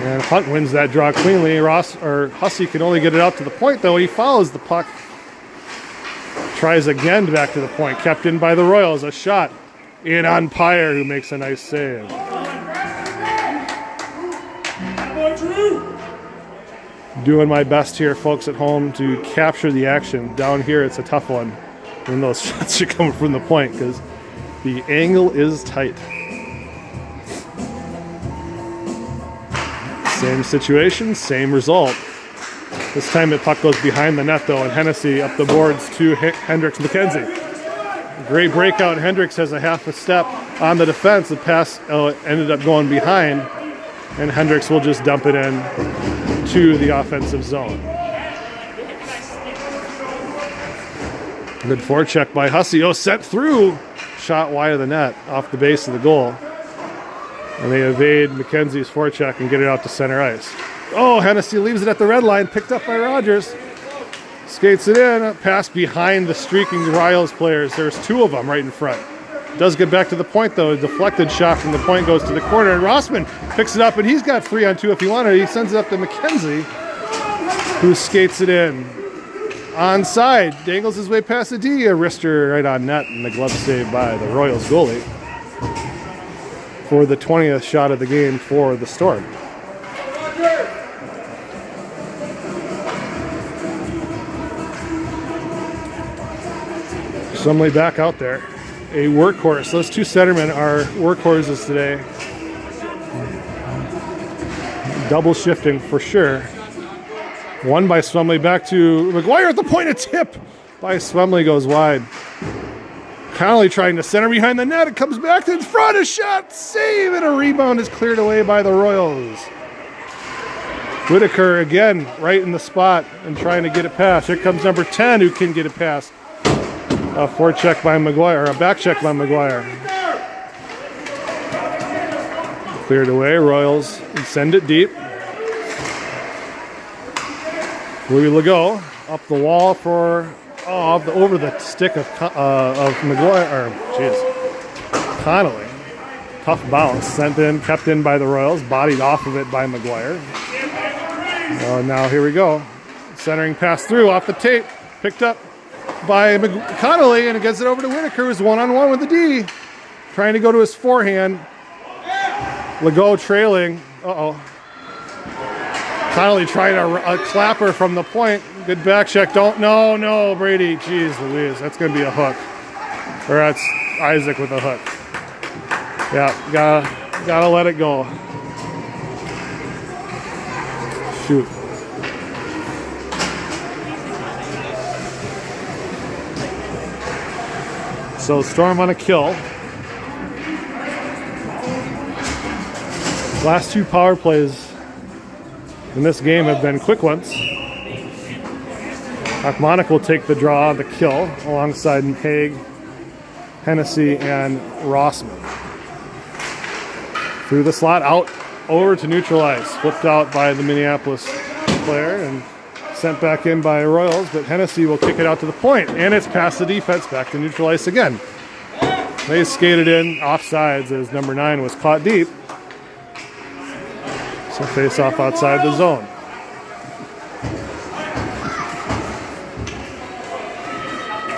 And Hunt wins that draw cleanly. Hussey can only get it out to the point, though. He follows the puck. Tries again back to the point. Kept in by the Royals. A shot in on Pyre, who makes a nice save. Doing my best here, folks at home, to capture the action. Down here, it's a tough one when those shots are coming from the point because the angle is tight. Same situation, same result. This time the puck goes behind the net, though, and Hennessy up the boards to Hendricks McKenzie. Great breakout. Hendricks has a half a step on the defense. The pass ended up going behind, and Hendricks will just dump it in to the offensive zone. Good forecheck by Hussey. Oh, sent through. Shot wide of the net off the base of the goal. And they evade McKenzie's forecheck and get it out to center ice. Oh, Hennessy leaves it at the red line, picked up by Rogers. Skates it in, pass behind the streaking Royals players. There's 2 of them right in front. Does get back to the point, though. A deflected shot from the point goes to the corner, and Rossman picks it up, and he's got 3-on-2 if he wanted. He sends it up to McKenzie, who skates it in. Onside, dangles his way past the D. A wrister right on net, and the glove save by the Royals goalie for the 20th shot of the game for the Storm. Somebody back out there. A workhorse. Those 2 centermen are workhorses today. Double shifting for sure. One by Swemley back to McGuire at the point. A tip by Swemley goes wide. Connolly trying to center behind the net. It comes back to the front. A shot, save, and a rebound is cleared away by the Royals. Whitaker again, right in the spot and trying to get it past. Here comes number 10 who can get it past. A forecheck by McGuire, or a back check by McGuire. Cleared away, Royals send it deep. Louis Legault up the wall for, over the stick of McGuire, Connolly. Tough bounce, sent in, kept in by the Royals, bodied off of it by McGuire. Now here we go. Centering pass through off the tape, picked up by Connolly, and it gets it over to Whitaker, who's one-on-one with the D. Trying to go to his forehand. Legault trailing. Connolly trying a clapper from the point. Good back check. No, Brady. Jeez Louise, that's going to be a hook. Or that's Isaac with a hook. Yeah, gotta let it go. Shoot. So Storm on a kill. Last two power plays in this game have been quick ones. Akmonic will take the draw, the kill, alongside Haig, Hennessy, and Rossman. Through the slot, out, over to neutralize. Flipped out by the Minneapolis player and sent back in by Royals, but Hennessy will kick it out to the point, and it's past the defense, back to neutralize again. They skated in offsides as number 9 was caught deep. So face off outside the zone.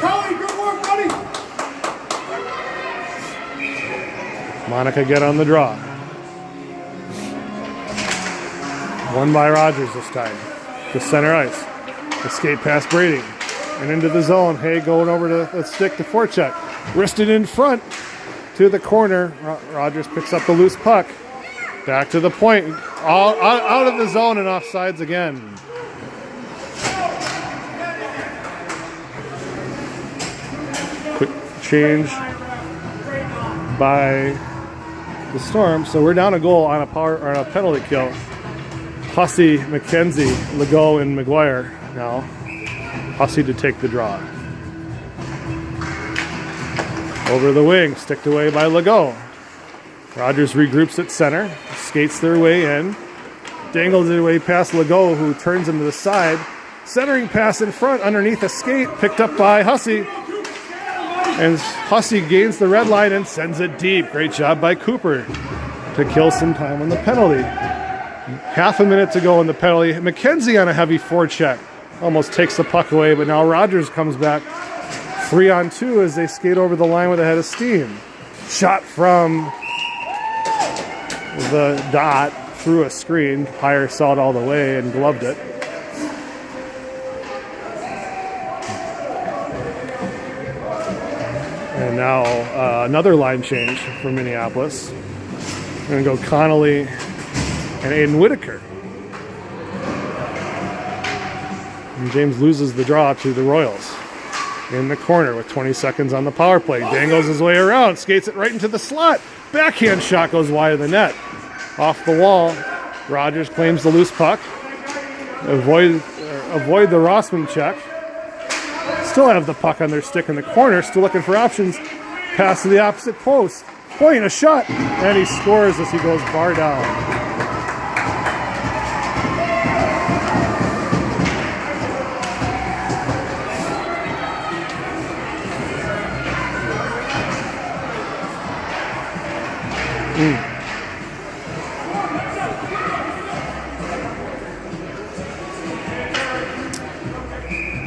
Kelly, good work, buddy. Monica get on the draw. Won by Rogers this time. To center ice. Escape past Brady. And into the zone. Hay going over to the stick to forecheck. Wristed in front to the corner. Rogers picks up the loose puck. Back to the point. Out of the zone and offsides again. Quick change by the Storm. So we're down a goal on a penalty kill. Hussey, McKenzie, Legault, and McGuire now. Hussey to take the draw. Over the wing, sticked away by Legault. Rogers regroups at center, skates their way in, dangles it away past Legault, who turns him to the side. Centering pass in front underneath a skate, picked up by Hussey. And Hussey gains the red line and sends it deep. Great job by Cooper to kill some time on the penalty. Half a minute to go in the penalty. McKenzie on a heavy forecheck. Almost takes the puck away, but now Rogers comes back 3-on-2 as they skate over the line with a head of steam. Shot from the dot through a screen. Pyre saw it all the way and gloved it. And now another line change for Minneapolis. We're going to go Connolly and Aiden Whitaker. And James loses the draw to the Royals in the corner with 20 seconds on the power play. Dangles his way around, skates it right into the slot. Backhand shot goes wide of the net. Off the wall, Rogers claims the loose puck. Avoid the Rossman check. Still have the puck on their stick in the corner, still looking for options. Pass to the opposite post. Point, a shot, and he scores as he goes bar down.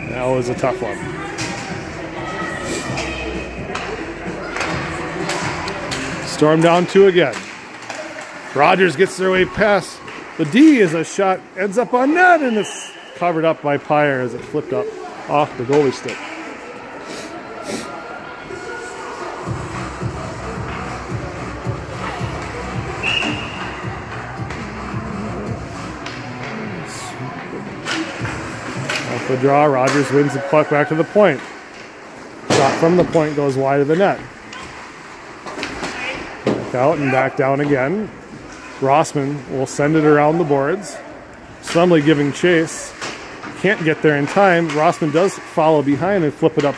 That was a tough one. Storm down 2 again. Rogers gets their way past. The D is a shot, ends up on net, and it's covered up by Pyre as it flipped up off the goalie stick. Off the draw, Rogers wins the puck back to the point. Shot from the point goes wide of the net. Back out and back down again. Rossman will send it around the boards. Swemley giving chase. Can't get there in time. Rossman does follow behind and flip it up.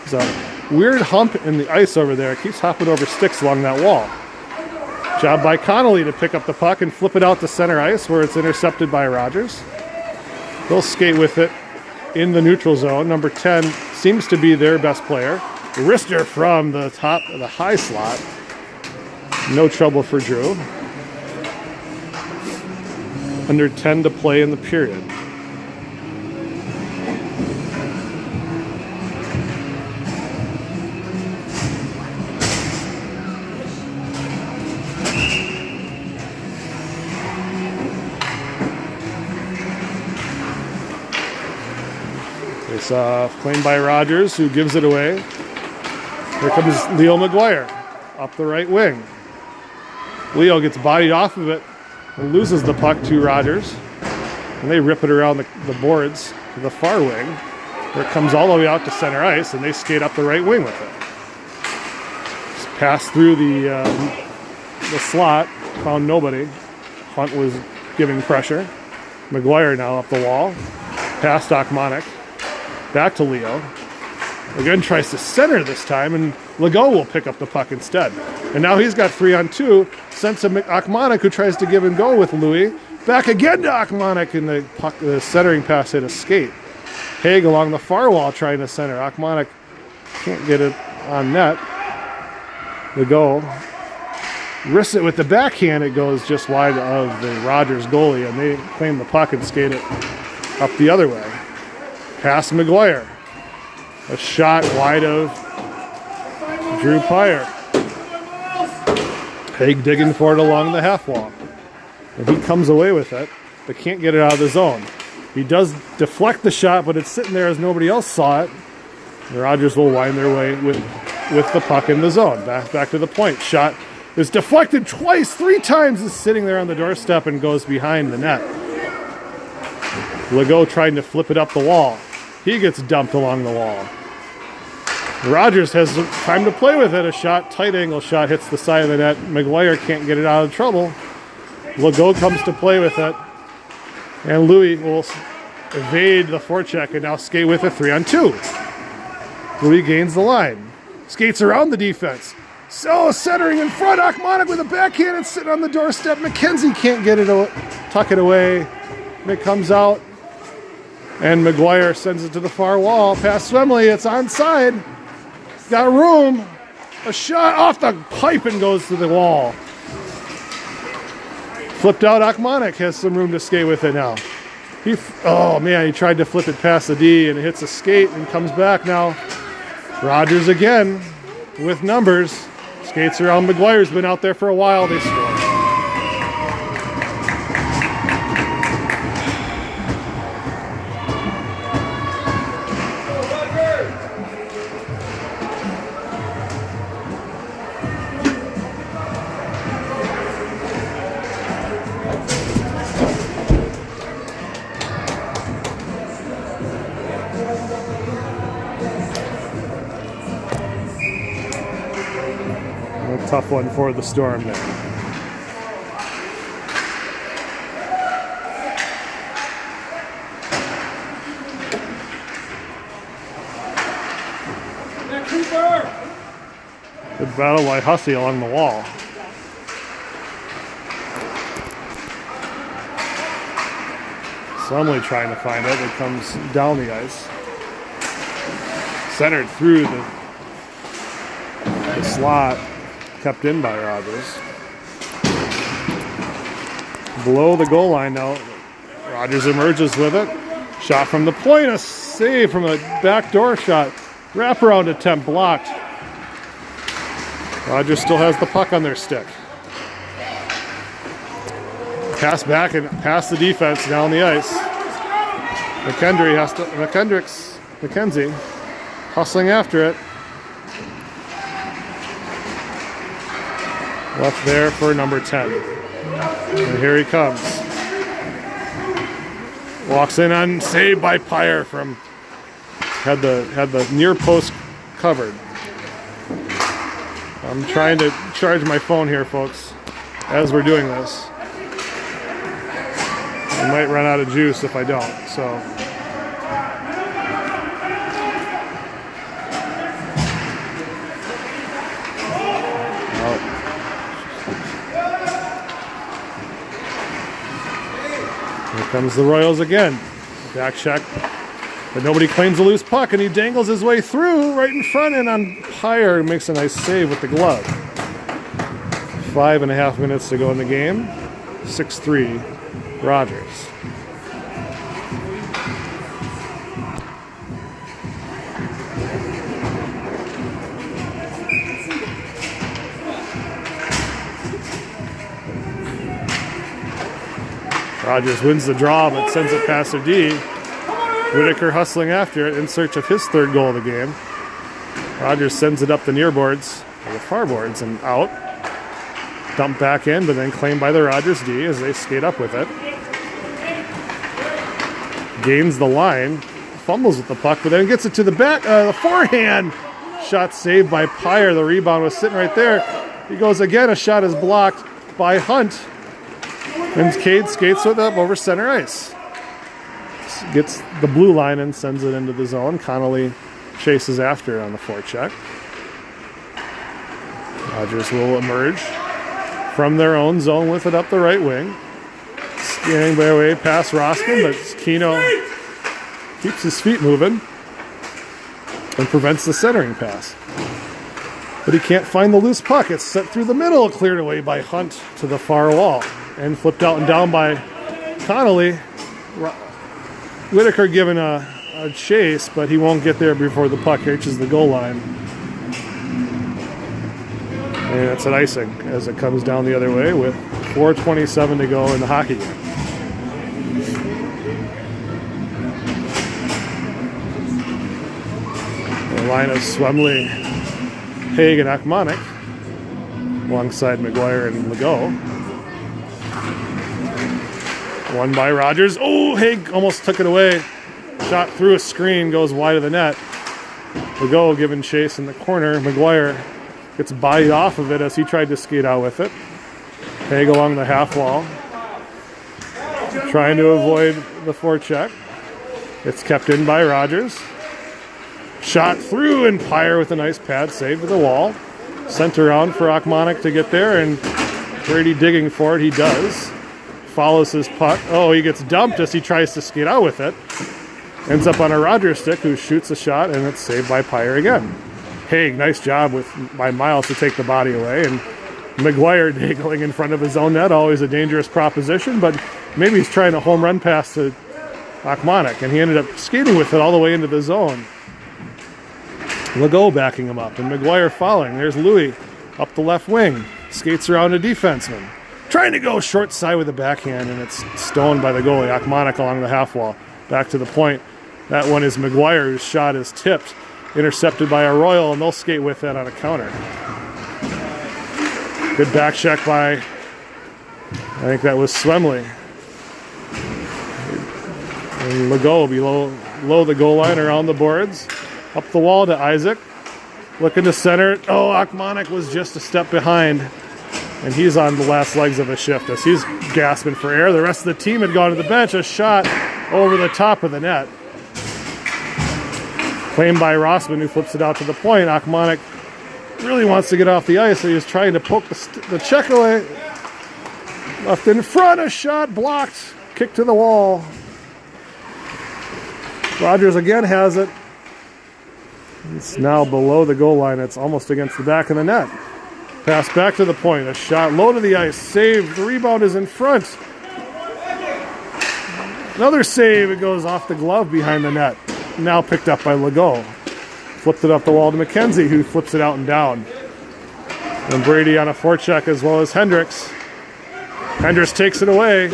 There's a weird hump in the ice over there. It keeps hopping over sticks along that wall. Job by Connolly to pick up the puck and flip it out to center ice where it's intercepted by Rogers. They'll skate with it in the neutral zone. Number 10 seems to be their best player. Wrister from the top of the high slot. No trouble for Drew. Under 10 to play in the period. Face off, claimed by Rogers, who gives it away. Here comes Leo McGuire up the right wing. Leo gets bodied off of it and loses the puck to Rogers. And they rip it around the boards to the far wing, where it comes all the way out to center ice, and they skate up the right wing with it. Just passed through the slot, found nobody. Hunt was giving pressure. McGuire now up the wall. Past Akmanik. Back to Leo. Again tries to center this time, and Legault will pick up the puck instead. And now he's got 3-on-2. Sends to Akmanik, who tries to give and go with Louis. Back again to Akmanik, and the centering pass hit a skate. Haig along the far wall trying to center. Akmanik can't get it on net. Legault wrists it with the backhand. It goes just wide of the Rogers goalie, and they claim the puck and skate it up the other way. Pass McGuire. A shot wide of Drew Pyre. Haig digging for it along the half wall. And he comes away with it, but can't get it out of the zone. He does deflect the shot, but it's sitting there as nobody else saw it. The Rogers will wind their way with the puck in the zone. Back to the point. Shot is deflected twice, 3 times, is sitting there on the doorstep and goes behind the net. Legault trying to flip it up the wall. He gets dumped along the wall. Rogers has time to play with it. A shot, tight angle shot, hits the side of the net. McGuire can't get it out of trouble. Legault comes to play with it. And Louis will evade the forecheck and now skate with a 3-on-2. Louis gains the line. Skates around the defense. So centering in front. Akmanik with a backhand and sitting on the doorstep. McKenzie can't get it, tuck it away. It comes out. And McGuire sends it to the far wall. Past Swemley. It's onside. Got room. A shot off the pipe and goes to the wall. Flipped out. Akmanik has some room to skate with it now. Oh man, he tried to flip it past the D and it hits a skate and comes back now. Rogers again with numbers. Skates around. McGuire's been out there for a while. They score. Tough one for the Storm there. Good battle by Hussey along the wall. Swemley trying to find it. It comes down the ice. Centered through the slot. Kept in by Rogers. Below the goal line now. Rogers emerges with it. Shot from the point. A save from a backdoor shot. Wraparound attempt blocked. Rogers still has the puck on their stick. Pass back and past the defense down the ice. McKenzie hustling after it. Left there for number 10. And here he comes. Walks in on saved by Pyre from had the near post covered. I'm trying to charge my phone here, folks, as we're doing this. I might run out of juice if I don't. So here comes the Royals again. Back check. But nobody claims a loose puck, and he dangles his way through right in front and on Pyre makes a nice save with the glove. 5.5 minutes to go in the game. 6-3 Rogers. Rogers wins the draw but sends it past a D. Whitaker hustling after it in search of his third goal of the game. Rogers sends it up the near boards, or the far boards, and out. Dumped back in, but then claimed by the Rogers D as they skate up with it. Gains the line, fumbles with the puck, but then gets it to the back. The forehand shot saved by Pyre. The rebound was sitting right there. He goes again. A shot is blocked by Hunt. And Cade skates with it over center ice. Gets the blue line and sends it into the zone. Connolly chases after it on the forecheck. Rogers will emerge from their own zone with it up the right wing. Scanning by way past Rossman, but Kino keeps his feet moving and prevents the centering pass. But he can't find the loose puck. It's set through the middle, cleared away by Hunt to the far wall, and flipped out and down by Connolly. Whitaker given a chase, but he won't get there before the puck reaches the goal line. And it's an icing as it comes down the other way with 4:27 to go in the hockey game. The line of Swemley, Haig, and Akmanik alongside McGuire and Legault. Won by Rogers. Oh, Haig almost took it away. Shot through a screen, goes wide of the net. Legault given chase in the corner. McGuire gets bodied off of it as he tried to skate out with it. Haig along the half wall, trying to avoid the forecheck. It's kept in by Rogers. Shot through, and Pyre with a nice pad save to the wall. Sent around for Akmanik to get there, and Brady digging for it. He does. Follows his puck. Oh, he gets dumped as he tries to skate out with it. Ends up on a Rogers stick, who shoots a shot, and it's saved by Pyre again. Haig, nice job by Miles to take the body away, and McGuire dangling in front of his own net, always a dangerous proposition, but maybe he's trying a home run pass to Akmanik, and he ended up skating with it all the way into the zone. Legault backing him up, and McGuire following. There's Louis up the left wing, skates around a defenseman, trying to go short side with a backhand, and it's stoned by the goalie. Akmanik along the half wall, back to the point. That one is McGuire, whose shot is tipped, intercepted by a Royal, and they'll skate with that on a counter. Good back check by, I think that was Swemley. And Legault below the goal line around the boards. Up the wall to Isaac. Looking to center. Oh, Akmanik was just a step behind. And he's on the last legs of a shift as he's gasping for air. The rest of the team had gone to the bench. A shot over the top of the net. Claimed by Rossman, who flips it out to the point. Akmanik really wants to get off the ice, so he was trying to poke the check away. Left in front, a shot blocked. Kick to the wall. Rogers again has it. It's now below the goal line. It's almost against the back of the net. Pass back to the point. A shot low to the ice. Saved. The rebound is in front. Another save. It goes off the glove behind the net. Now picked up by Legault. Flipped it up the wall to McKenzie, who flips it out and down. And Brady on a forecheck as well as Hendricks. Hendricks takes it away.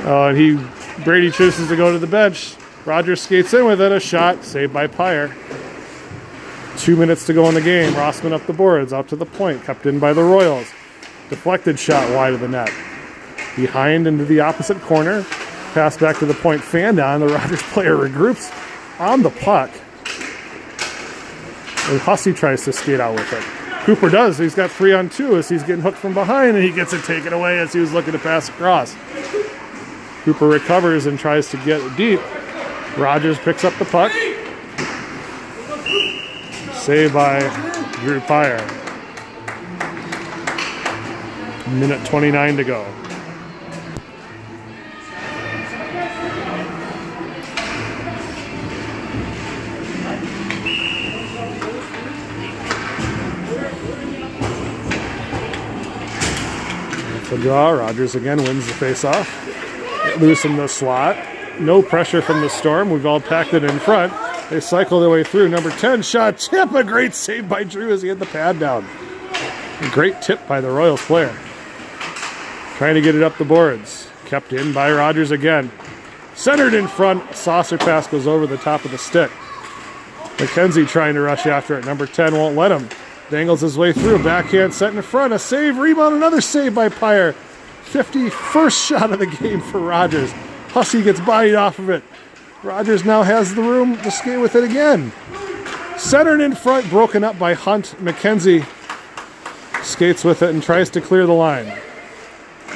And Brady chooses to go to the bench. Rogers skates in with it. A shot saved by Pyre. 2 minutes to go in the game. Rossman up the boards, out to the point, kept in by the Royals. Deflected shot wide of the net. Behind into the opposite corner. Pass back to the point, fanned on. The Rogers player regroups on the puck. And Hussey tries to skate out with it. Cooper does. He's got 3-on-2 as he's getting hooked from behind, and he gets it taken away as he was looking to pass across. Cooper recovers and tries to get it deep. Rogers picks up the puck. Saved by Drew Pyre. Minute 29 to go. The draw. Rogers again wins the face-off. Loose in the slot. No pressure from the Storm. We've all packed it in front. They cycle their way through. Number 10 shot. Champa. Great save by Drew as he had the pad down. A great tip by the Royals player. Trying to get it up the boards. Kept in by Rogers again. Centered in front. Saucer pass goes over the top of the stick. McKenzie trying to rush after it. Number 10 won't let him. Dangles his way through. Backhand set in front. A save. Rebound. Another save by Pyre. 51st shot of the game for Rogers. Hussey gets bodied off of it. Rogers now has the room to skate with it again. Centered in front. Broken up by Hunt. McKenzie skates with it and tries to clear the line.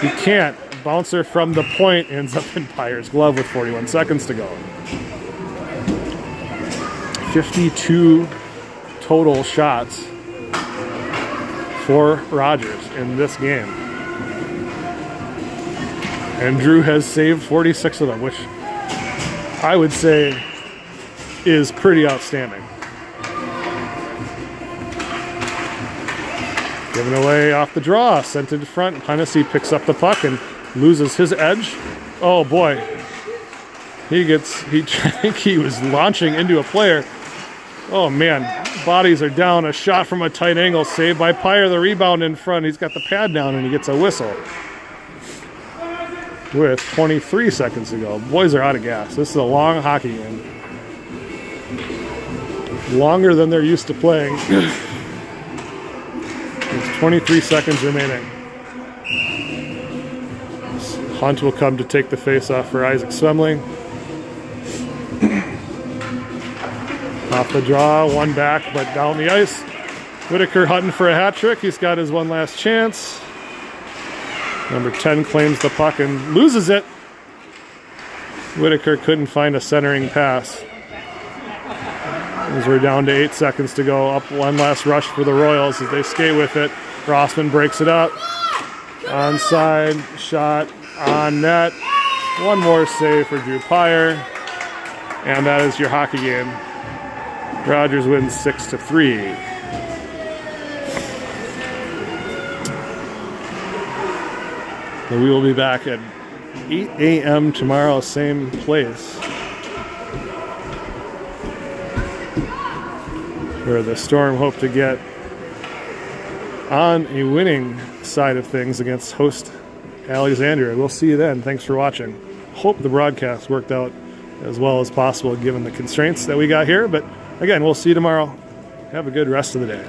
He can't. Bouncer from the point ends up in Pyre's glove with 41 seconds to go. 52 total shots for Rogers in this game. And Drew has saved 46 of them, which I would say is pretty outstanding. Given away off the draw, sent in front. Hennessy picks up the puck and loses his edge. Oh boy. I think he was launching into a player. Oh man, bodies are down. A shot from a tight angle, saved by Pyre. The rebound in front. He's got the pad down and he gets a whistle. With 23 seconds to go. Boys are out of gas. This is a long hockey game. Longer than they're used to playing. There's 23 seconds remaining. Hunt will come to take the face-off for Isaac Swemling. Off the draw, one back, but down the ice. Whitaker hunting for a hat trick. He's got his one last chance. Number 10 claims the puck and loses it. Whitaker couldn't find a centering pass. As we're down to 8 seconds to go. Up one last rush for the Royals as they skate with it. Rossman breaks it up. Onside, shot, on net. One more save for Drew Pyre. And that is your hockey game. Rogers wins 6-3. So we will be back at 8 a.m. tomorrow, same place, where the Storm hope to get on a winning side of things against host Alexandria. We'll see you then. Thanks for watching. Hope the broadcast worked out as well as possible given the constraints that we got here. But again, we'll see you tomorrow. Have a good rest of the day.